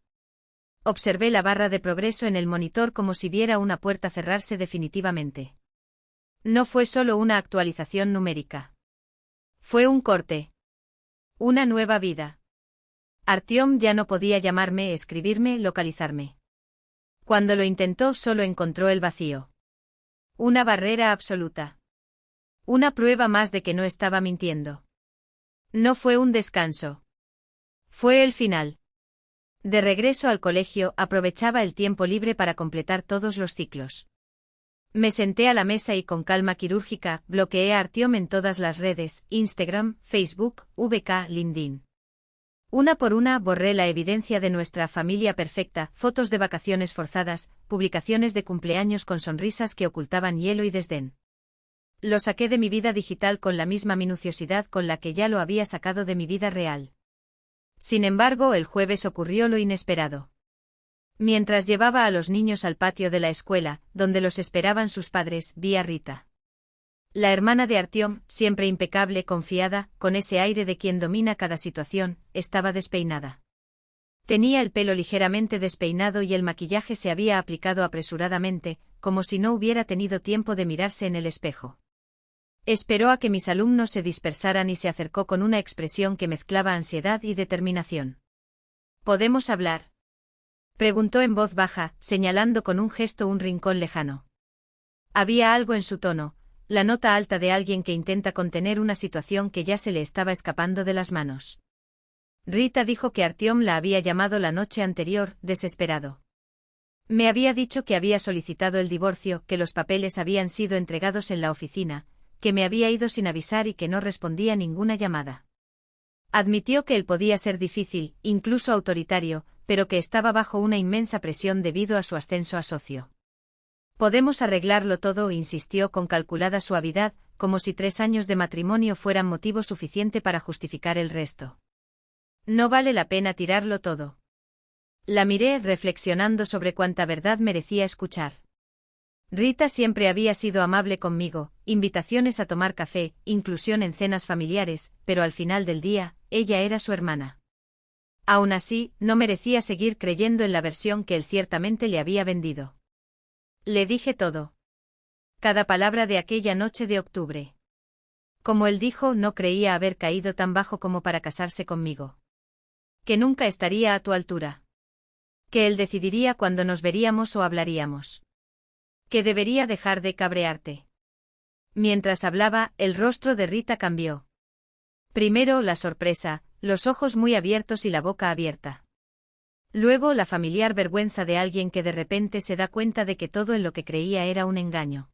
Observé la barra de progreso en el monitor como si viera una puerta cerrarse definitivamente. No fue solo una actualización numérica. Fue un corte. Una nueva vida. Artyom ya no podía llamarme, escribirme, localizarme. Cuando lo intentó, solo encontró el vacío. Una barrera absoluta. Una prueba más de que no estaba mintiendo. No fue un descanso. Fue el final. De regreso al colegio, aprovechaba el tiempo libre para completar todos los ciclos. Me senté a la mesa y con calma quirúrgica, bloqueé a Artyom en todas las redes: Instagram, Facebook, VK, LinkedIn. Una por una borré la evidencia de nuestra familia perfecta: fotos de vacaciones forzadas, publicaciones de cumpleaños con sonrisas que ocultaban hielo y desdén. Lo saqué de mi vida digital con la misma minuciosidad con la que ya lo había sacado de mi vida real. Sin embargo, el jueves ocurrió lo inesperado. Mientras llevaba a los niños al patio de la escuela, donde los esperaban sus padres, vi a Rita. La hermana de Artyom, siempre impecable, confiada, con ese aire de quien domina cada situación, estaba despeinada. Tenía el pelo ligeramente despeinado y el maquillaje se había aplicado apresuradamente, como si no hubiera tenido tiempo de mirarse en el espejo. Esperó a que mis alumnos se dispersaran y se acercó con una expresión que mezclaba ansiedad y determinación. ¿Podemos hablar?, preguntó en voz baja, señalando con un gesto un rincón lejano. Había algo en su tono, la nota alta de alguien que intenta contener una situación que ya se le estaba escapando de las manos. Rita dijo que Artyom la había llamado la noche anterior, desesperado. Me había dicho que había solicitado el divorcio, que los papeles habían sido entregados en la oficina, que me había ido sin avisar y que no respondía ninguna llamada. Admitió que él podía ser difícil, incluso autoritario, pero que estaba bajo una inmensa presión debido a su ascenso a socio. Podemos arreglarlo todo, insistió con calculada suavidad, como si 3 años de matrimonio fueran motivo suficiente para justificar el resto. No vale la pena tirarlo todo. La miré, reflexionando sobre cuánta verdad merecía escuchar. Rita siempre había sido amable conmigo, invitaciones a tomar café, inclusión en cenas familiares, pero al final del día, ella era su hermana. Aún así, no merecía seguir creyendo en la versión que él ciertamente le había vendido. Le dije todo. Cada palabra de aquella noche de octubre. Como él dijo, no creía haber caído tan bajo como para casarse conmigo. Que nunca estaría a tu altura. Que él decidiría cuándo nos veríamos o hablaríamos. Que debería dejar de cabrearte. Mientras hablaba, el rostro de Rita cambió. Primero la sorpresa, los ojos muy abiertos y la boca abierta. Luego la familiar vergüenza de alguien que de repente se da cuenta de que todo en lo que creía era un engaño.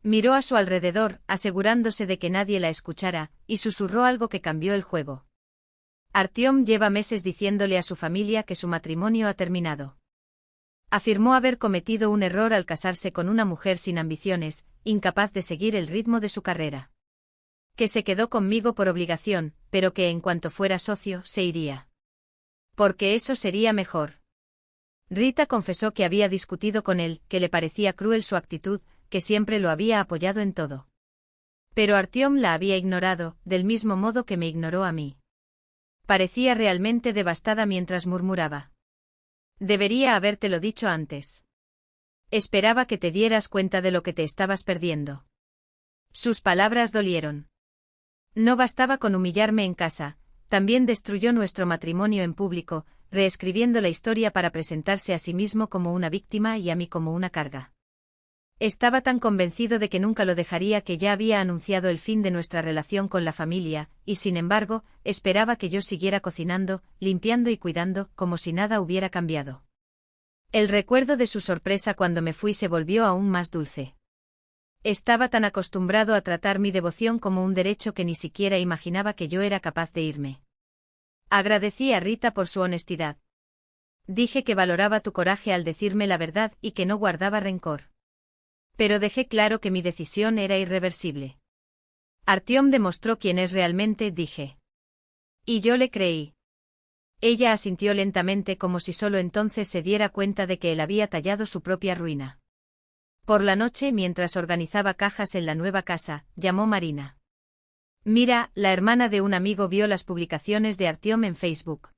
Miró a su alrededor, asegurándose de que nadie la escuchara, y susurró algo que cambió el juego. Artyom lleva meses diciéndole a su familia que su matrimonio ha terminado. Afirmó haber cometido un error al casarse con una mujer sin ambiciones, incapaz de seguir el ritmo de su carrera. Que se quedó conmigo por obligación, pero que en cuanto fuera socio, se iría. Porque eso sería mejor. Rita confesó que había discutido con él, que le parecía cruel su actitud, que siempre lo había apoyado en todo. Pero Artyom la había ignorado, del mismo modo que me ignoró a mí. Parecía realmente devastada mientras murmuraba. Debería habértelo dicho antes. Esperaba que te dieras cuenta de lo que te estabas perdiendo. Sus palabras dolieron. No bastaba con humillarme en casa, también destruyó nuestro matrimonio en público, reescribiendo la historia para presentarse a sí mismo como una víctima y a mí como una carga. Estaba tan convencido de que nunca lo dejaría que ya había anunciado el fin de nuestra relación con la familia, y sin embargo, esperaba que yo siguiera cocinando, limpiando y cuidando, como si nada hubiera cambiado. El recuerdo de su sorpresa cuando me fui se volvió aún más dulce. Estaba tan acostumbrado a tratar mi devoción como un derecho que ni siquiera imaginaba que yo era capaz de irme. Agradecí a Rita por su honestidad. Dije que valoraba tu coraje al decirme la verdad y que no guardaba rencor. Pero dejé claro que mi decisión era irreversible. Artyom demostró quién es realmente, dije. Y yo le creí. Ella asintió lentamente como si solo entonces se diera cuenta de que él había tallado su propia ruina. Por la noche, mientras organizaba cajas en la nueva casa, llamó Marina. Mira, la hermana de un amigo vio las publicaciones de Artyom en Facebook.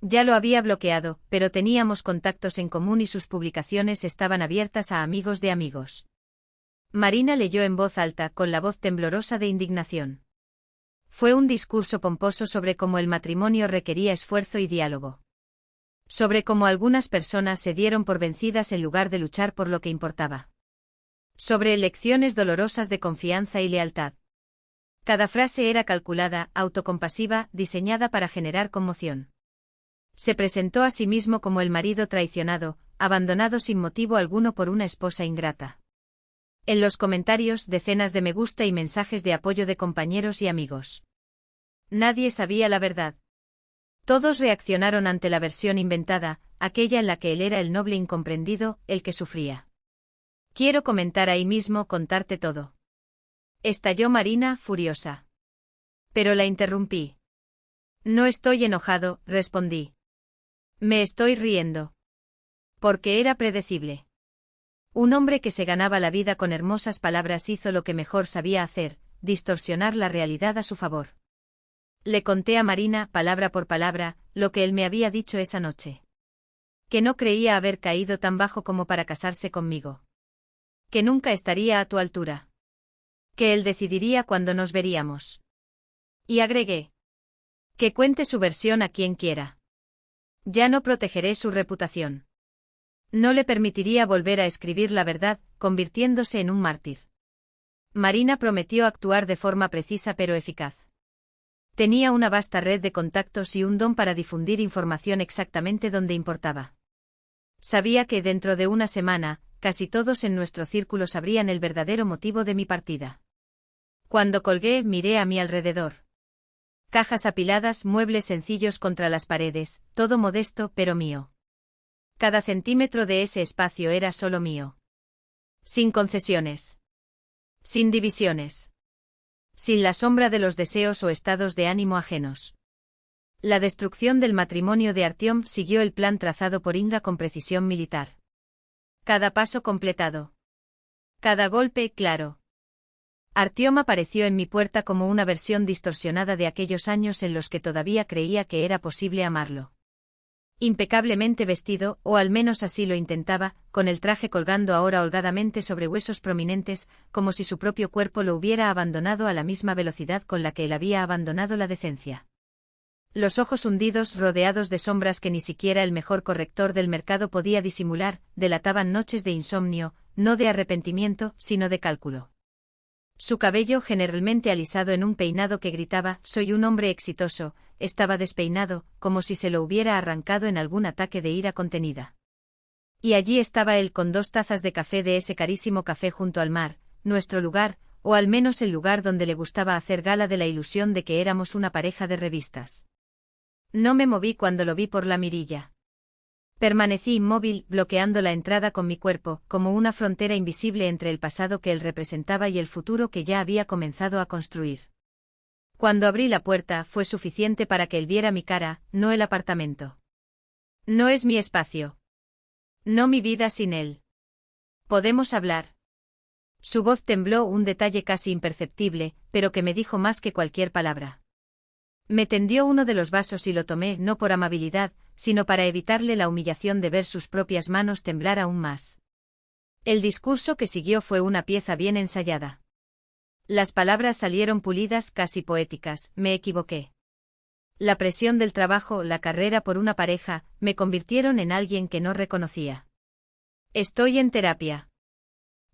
Ya lo había bloqueado, pero teníamos contactos en común y sus publicaciones estaban abiertas a amigos de amigos. Marina leyó en voz alta, con la voz temblorosa de indignación. Fue un discurso pomposo sobre cómo el matrimonio requería esfuerzo y diálogo. Sobre cómo algunas personas se dieron por vencidas en lugar de luchar por lo que importaba. Sobre lecciones dolorosas de confianza y lealtad. Cada frase era calculada, autocompasiva, diseñada para generar conmoción. Se presentó a sí mismo como el marido traicionado, abandonado sin motivo alguno por una esposa ingrata. En los comentarios, decenas de me gusta y mensajes de apoyo de compañeros y amigos. Nadie sabía la verdad. Todos reaccionaron ante la versión inventada, aquella en la que él era el noble incomprendido, el que sufría. Quiero comentar ahí mismo, contarte todo. Estalló Marina, furiosa. Pero la interrumpí. No estoy enojado, respondí. Me estoy riendo. Porque era predecible. Un hombre que se ganaba la vida con hermosas palabras hizo lo que mejor sabía hacer, distorsionar la realidad a su favor. Le conté a Marina, palabra por palabra, lo que él me había dicho esa noche. Que no creía haber caído tan bajo como para casarse conmigo. Que nunca estaría a tu altura. Que él decidiría cuándo nos veríamos. Y agregué. Que cuente su versión a quien quiera. Ya no protegeré su reputación. No le permitiría volver a escribir la verdad, convirtiéndose en un mártir. Marina prometió actuar de forma precisa pero eficaz. Tenía una vasta red de contactos y un don para difundir información exactamente donde importaba. Sabía que dentro de una semana, casi todos en nuestro círculo sabrían el verdadero motivo de mi partida. Cuando colgué, miré a mi alrededor. Cajas apiladas, muebles sencillos contra las paredes, todo modesto pero mío. Cada centímetro de ese espacio era solo mío. Sin concesiones. Sin divisiones. Sin la sombra de los deseos o estados de ánimo ajenos. La destrucción del matrimonio de Artyom siguió el plan trazado por Inga con precisión militar. Cada paso completado. Cada golpe claro. Artyom apareció en mi puerta como una versión distorsionada de aquellos años en los que todavía creía que era posible amarlo. Impecablemente vestido, o al menos así lo intentaba, con el traje colgando ahora holgadamente sobre huesos prominentes, como si su propio cuerpo lo hubiera abandonado a la misma velocidad con la que él había abandonado la decencia. Los ojos hundidos, rodeados de sombras que ni siquiera el mejor corrector del mercado podía disimular, delataban noches de insomnio, no de arrepentimiento, sino de cálculo. Su cabello, generalmente alisado en un peinado que gritaba, «Soy un hombre exitoso», estaba despeinado, como si se lo hubiera arrancado en algún ataque de ira contenida. Y allí estaba él con 2 tazas de café de ese carísimo café junto al mar, nuestro lugar, o al menos el lugar donde le gustaba hacer gala de la ilusión de que éramos una pareja de revistas. No me moví cuando lo vi por la mirilla. Permanecí inmóvil, bloqueando la entrada con mi cuerpo, como una frontera invisible entre el pasado que él representaba y el futuro que ya había comenzado a construir. Cuando abrí la puerta fue suficiente para que él viera mi cara, no el apartamento. No es mi espacio. No mi vida sin él. ¿Podemos hablar? Su voz tembló, un detalle casi imperceptible, pero que me dijo más que cualquier palabra. Me tendió uno de los vasos y lo tomé no por amabilidad, sino para evitarle la humillación de ver sus propias manos temblar aún más. El discurso que siguió fue una pieza bien ensayada. Las palabras salieron pulidas, casi poéticas. Me equivoqué. La presión del trabajo, la carrera por una pareja, me convirtieron en alguien que no reconocía. Estoy en terapia.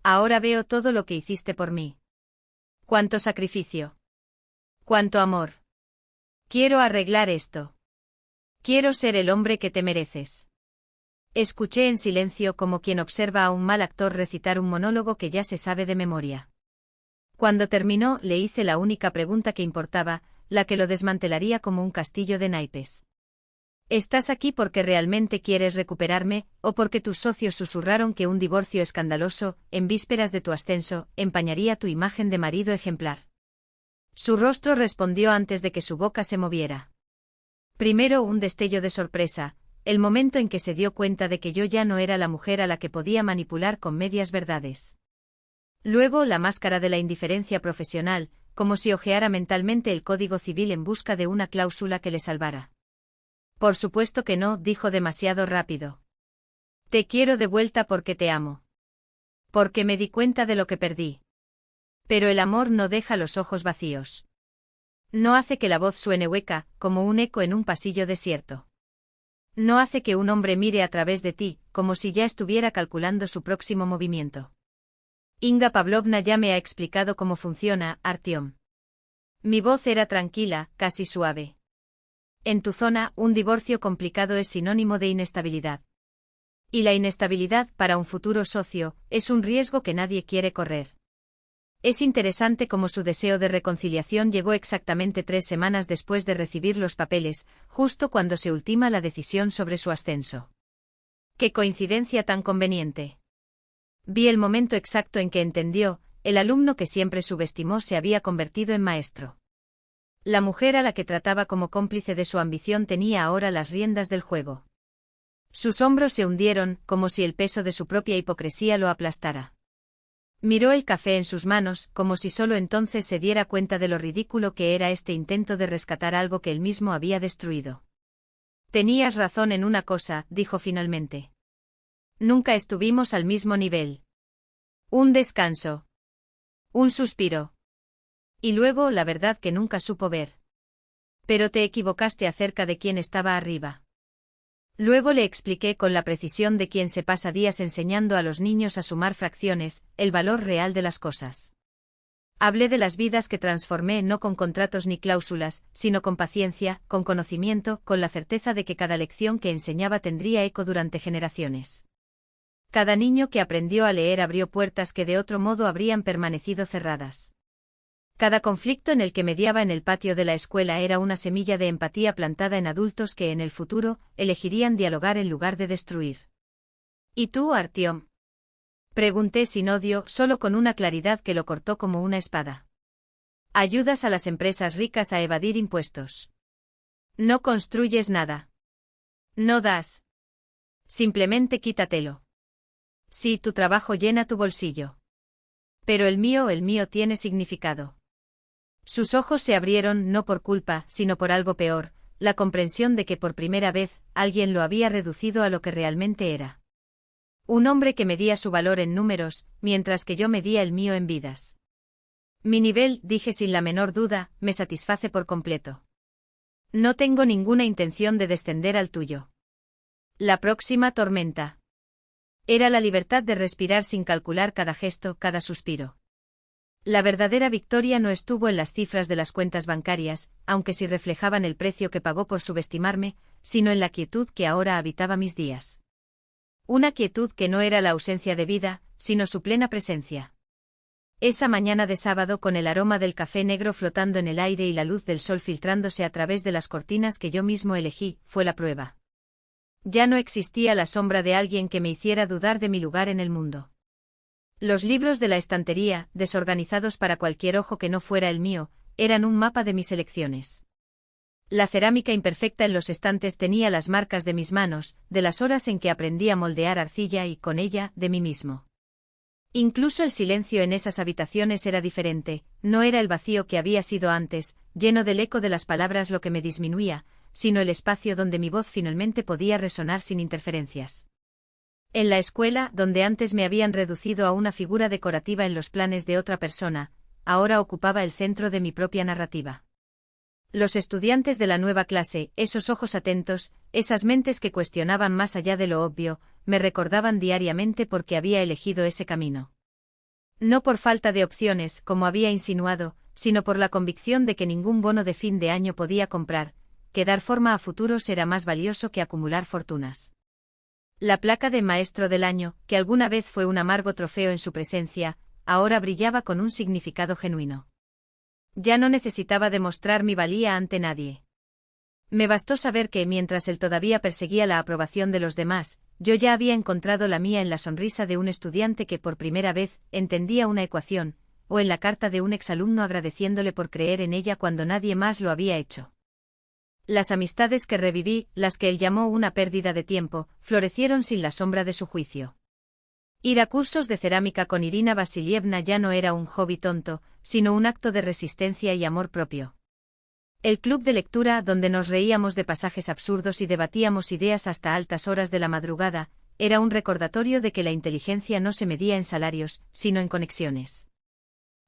Ahora veo todo lo que hiciste por mí. Cuánto sacrificio. Cuánto amor. Quiero arreglar esto. Quiero ser el hombre que te mereces. Escuché en silencio como quien observa a un mal actor recitar un monólogo que ya se sabe de memoria. Cuando terminó, le hice la única pregunta que importaba, la que lo desmantelaría como un castillo de naipes. ¿Estás aquí porque realmente quieres recuperarme, o porque tus socios susurraron que un divorcio escandaloso, en vísperas de tu ascenso, empañaría tu imagen de marido ejemplar? Su rostro respondió antes de que su boca se moviera. Primero un destello de sorpresa, el momento en que se dio cuenta de que yo ya no era la mujer a la que podía manipular con medias verdades. Luego la máscara de la indiferencia profesional, como si hojeara mentalmente el Código Civil en busca de una cláusula que le salvara. Por supuesto que no, dijo demasiado rápido. Te quiero de vuelta porque te amo. Porque me di cuenta de lo que perdí. Pero el amor no deja los ojos vacíos. No hace que la voz suene hueca, como un eco en un pasillo desierto. No hace que un hombre mire a través de ti, como si ya estuviera calculando su próximo movimiento. Inga Pavlovna ya me ha explicado cómo funciona, Artyom. Mi voz era tranquila, casi suave. En tu zona, un divorcio complicado es sinónimo de inestabilidad. Y la inestabilidad, para un futuro socio, es un riesgo que nadie quiere correr. Es interesante cómo su deseo de reconciliación llegó exactamente 3 semanas después de recibir los papeles, justo cuando se ultima la decisión sobre su ascenso. ¡Qué coincidencia tan conveniente! Vi el momento exacto en que entendió, el alumno que siempre subestimó se había convertido en maestro. La mujer a la que trataba como cómplice de su ambición tenía ahora las riendas del juego. Sus hombros se hundieron, como si el peso de su propia hipocresía lo aplastara. Miró el café en sus manos, como si solo entonces se diera cuenta de lo ridículo que era este intento de rescatar algo que él mismo había destruido. Tenías razón en una cosa, dijo finalmente. Nunca estuvimos al mismo nivel. Un descanso. Un suspiro. Y luego la verdad que nunca supo ver. Pero te equivocaste acerca de quién estaba arriba. Luego le expliqué con la precisión de quien se pasa días enseñando a los niños a sumar fracciones, el valor real de las cosas. Hablé de las vidas que transformé no con contratos ni cláusulas, sino con paciencia, con conocimiento, con la certeza de que cada lección que enseñaba tendría eco durante generaciones. Cada niño que aprendió a leer abrió puertas que de otro modo habrían permanecido cerradas. Cada conflicto en el que mediaba en el patio de la escuela era una semilla de empatía plantada en adultos que en el futuro elegirían dialogar en lugar de destruir. ¿Y tú, Artyom? Pregunté sin odio, solo con una claridad que lo cortó como una espada. Ayudas a las empresas ricas a evadir impuestos. No construyes nada. No das. Simplemente quítatelo. Sí, tu trabajo llena tu bolsillo. Pero el mío tiene significado. Sus ojos se abrieron no por culpa, sino por algo peor, la comprensión de que por primera vez, alguien lo había reducido a lo que realmente era. Un hombre que medía su valor en números, mientras que yo medía el mío en vidas. Mi nivel, dije sin la menor duda, me satisface por completo. No tengo ninguna intención de descender al tuyo. La próxima tormenta. Era la libertad de respirar sin calcular cada gesto, cada suspiro. La verdadera victoria no estuvo en las cifras de las cuentas bancarias, aunque sí reflejaban el precio que pagó por subestimarme, sino en la quietud que ahora habitaba mis días. Una quietud que no era la ausencia de vida, sino su plena presencia. Esa mañana de sábado con el aroma del café negro flotando en el aire y la luz del sol filtrándose a través de las cortinas que yo mismo elegí, fue la prueba. Ya no existía la sombra de alguien que me hiciera dudar de mi lugar en el mundo. Los libros de la estantería, desorganizados para cualquier ojo que no fuera el mío, eran un mapa de mis elecciones. La cerámica imperfecta en los estantes tenía las marcas de mis manos, de las horas en que aprendí a moldear arcilla y, con ella, de mí mismo. Incluso el silencio en esas habitaciones era diferente, no era el vacío que había sido antes, lleno del eco de las palabras lo que me disminuía, sino el espacio donde mi voz finalmente podía resonar sin interferencias. En la escuela, donde antes me habían reducido a una figura decorativa en los planes de otra persona, ahora ocupaba el centro de mi propia narrativa. Los estudiantes de la nueva clase, esos ojos atentos, esas mentes que cuestionaban más allá de lo obvio, me recordaban diariamente por qué había elegido ese camino. No por falta de opciones, como había insinuado, sino por la convicción de que ningún bono de fin de año podía comprar, que dar forma a futuros era más valioso que acumular fortunas. La placa de Maestro del Año, que alguna vez fue un amargo trofeo en su presencia, ahora brillaba con un significado genuino. Ya no necesitaba demostrar mi valía ante nadie. Me bastó saber que, mientras él todavía perseguía la aprobación de los demás, yo ya había encontrado la mía en la sonrisa de un estudiante que por primera vez entendía una ecuación, o en la carta de un exalumno agradeciéndole por creer en ella cuando nadie más lo había hecho. Las amistades que reviví, las que él llamó una pérdida de tiempo, florecieron sin la sombra de su juicio. Ir a cursos de cerámica con Irina Vasilievna ya no era un hobby tonto, sino un acto de resistencia y amor propio. El club de lectura, donde nos reíamos de pasajes absurdos y debatíamos ideas hasta altas horas de la madrugada, era un recordatorio de que la inteligencia no se medía en salarios, sino en conexiones.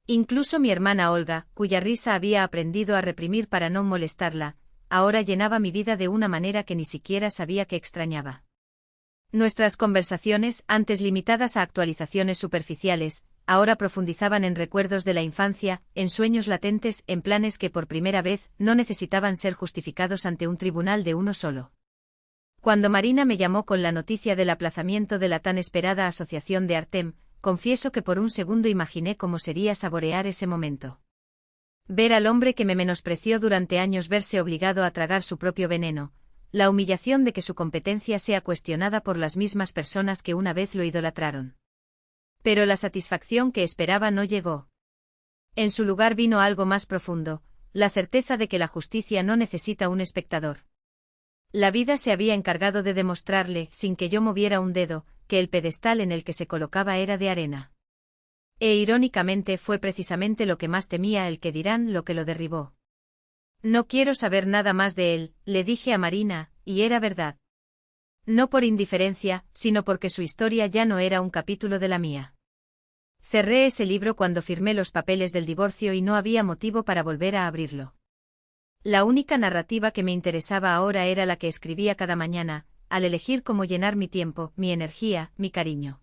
Incluso mi hermana Olga, cuya risa había aprendido a reprimir para no molestarla, ahora llenaba mi vida de una manera que ni siquiera sabía que extrañaba. Nuestras conversaciones, antes limitadas a actualizaciones superficiales, ahora profundizaban en recuerdos de la infancia, en sueños latentes, en planes que por primera vez no necesitaban ser justificados ante un tribunal de uno solo. Cuando Marina me llamó con la noticia del aplazamiento de la tan esperada asociación de Artem, confieso que por un segundo imaginé cómo sería saborear ese momento. Ver al hombre que me menospreció durante años verse obligado a tragar su propio veneno, la humillación de que su competencia sea cuestionada por las mismas personas que una vez lo idolatraron. Pero la satisfacción que esperaba no llegó. En su lugar vino algo más profundo, la certeza de que la justicia no necesita un espectador. La vida se había encargado de demostrarle, sin que yo moviera un dedo, que el pedestal en el que se colocaba era de arena. E irónicamente fue precisamente lo que más temía el que dirán lo que lo derribó. No quiero saber nada más de él, le dije a Marina, y era verdad. No por indiferencia, sino porque su historia ya no era un capítulo de la mía. Cerré ese libro cuando firmé los papeles del divorcio y no había motivo para volver a abrirlo. La única narrativa que me interesaba ahora era la que escribía cada mañana, al elegir cómo llenar mi tiempo, mi energía, mi cariño.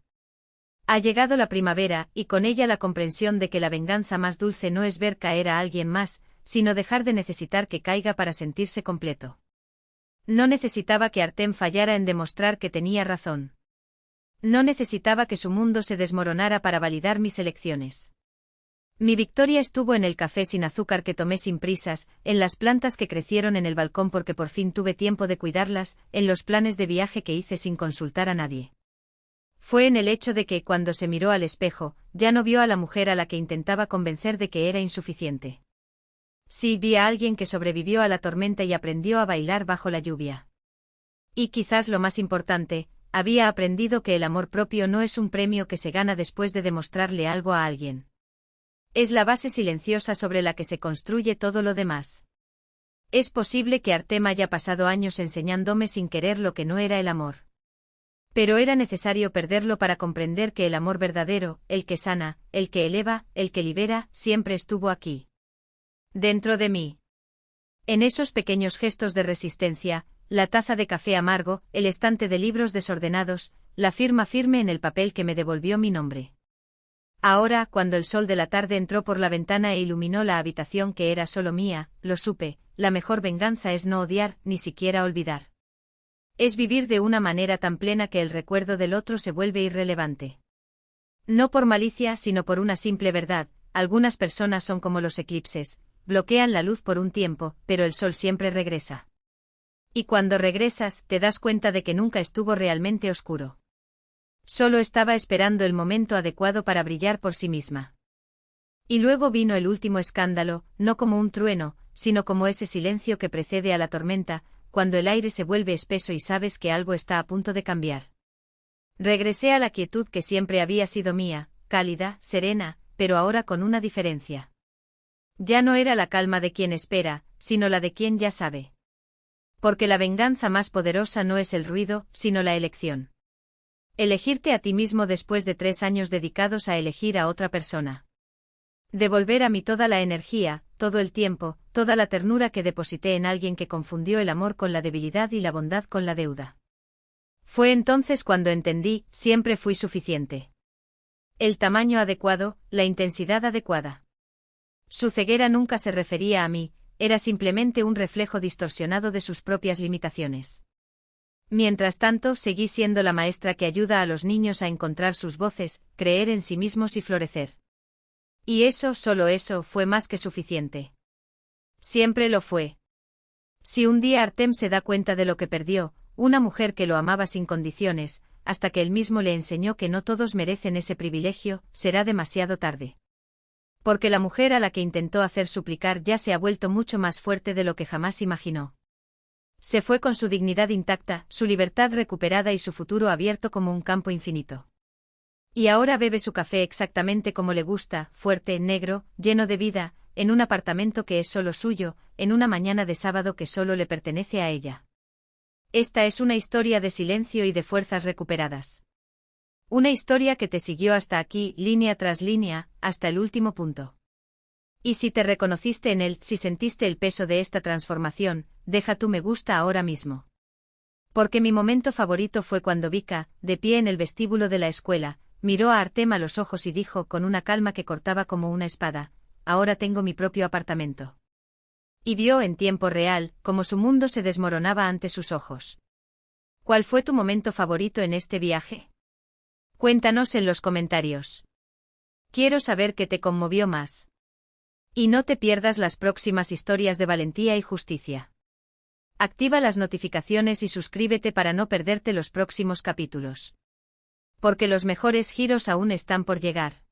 Ha llegado la primavera, y con ella la comprensión de que la venganza más dulce no es ver caer a alguien más, sino dejar de necesitar que caiga para sentirse completo. No necesitaba que Artem fallara en demostrar que tenía razón. No necesitaba que su mundo se desmoronara para validar mis elecciones. Mi victoria estuvo en el café sin azúcar que tomé sin prisas, en las plantas que crecieron en el balcón porque por fin tuve tiempo de cuidarlas, en los planes de viaje que hice sin consultar a nadie. Fue en el hecho de que, cuando se miró al espejo, ya no vio a la mujer a la que intentaba convencer de que era insuficiente. Sí, vi a alguien que sobrevivió a la tormenta y aprendió a bailar bajo la lluvia. Y quizás lo más importante, había aprendido que el amor propio no es un premio que se gana después de demostrarle algo a alguien. Es la base silenciosa sobre la que se construye todo lo demás. Es posible que Artem haya pasado años enseñándome sin querer lo que no era el amor. Pero era necesario perderlo para comprender que el amor verdadero, el que sana, el que eleva, el que libera, siempre estuvo aquí. Dentro de mí. En esos pequeños gestos de resistencia, la taza de café amargo, el estante de libros desordenados, la firma firme en el papel que me devolvió mi nombre. Ahora, cuando el sol de la tarde entró por la ventana e iluminó la habitación que era solo mía, lo supe, la mejor venganza es no odiar, ni siquiera olvidar. Es vivir de una manera tan plena que el recuerdo del otro se vuelve irrelevante. No por malicia, sino por una simple verdad: algunas personas son como los eclipses, bloquean la luz por un tiempo, pero el sol siempre regresa. Y cuando regresas, te das cuenta de que nunca estuvo realmente oscuro. Solo estaba esperando el momento adecuado para brillar por sí misma. Y luego vino el último escándalo, no como un trueno, sino como ese silencio que precede a la tormenta, cuando el aire se vuelve espeso y sabes que algo está a punto de cambiar. Regresé a la quietud que siempre había sido mía, cálida, serena, pero ahora con una diferencia. Ya no era la calma de quien espera, sino la de quien ya sabe. Porque la venganza más poderosa no es el ruido, sino la elección. Elegirte a ti mismo después de 3 años dedicados a elegir a otra persona. Devolver a mí toda la energía, todo el tiempo, toda la ternura que deposité en alguien que confundió el amor con la debilidad y la bondad con la deuda. Fue entonces cuando entendí: siempre fui suficiente. El tamaño adecuado, la intensidad adecuada. Su ceguera nunca se refería a mí, era simplemente un reflejo distorsionado de sus propias limitaciones. Mientras tanto, seguí siendo la maestra que ayuda a los niños a encontrar sus voces, creer en sí mismos y florecer. Y eso, solo eso, fue más que suficiente. Siempre lo fue. Si un día Artem se da cuenta de lo que perdió, una mujer que lo amaba sin condiciones, hasta que él mismo le enseñó que no todos merecen ese privilegio, será demasiado tarde. Porque la mujer a la que intentó hacer suplicar ya se ha vuelto mucho más fuerte de lo que jamás imaginó. Se fue con su dignidad intacta, su libertad recuperada y su futuro abierto como un campo infinito. Y ahora bebe su café exactamente como le gusta, fuerte, negro, lleno de vida, en un apartamento que es solo suyo, en una mañana de sábado que solo le pertenece a ella. Esta es una historia de silencio y de fuerzas recuperadas. Una historia que te siguió hasta aquí, línea tras línea, hasta el último punto. Y si te reconociste en él, si sentiste el peso de esta transformación, deja tu me gusta ahora mismo. Porque mi momento favorito fue cuando Vika, de pie en el vestíbulo de la escuela, miró a Artem a los ojos y dijo con una calma que cortaba como una espada: ahora tengo mi propio apartamento. Y vio en tiempo real cómo su mundo se desmoronaba ante sus ojos. ¿Cuál fue tu momento favorito en este viaje? Cuéntanos en los comentarios. Quiero saber qué te conmovió más. Y no te pierdas las próximas historias de valentía y justicia. Activa las notificaciones y suscríbete para no perderte los próximos capítulos. Porque los mejores giros aún están por llegar.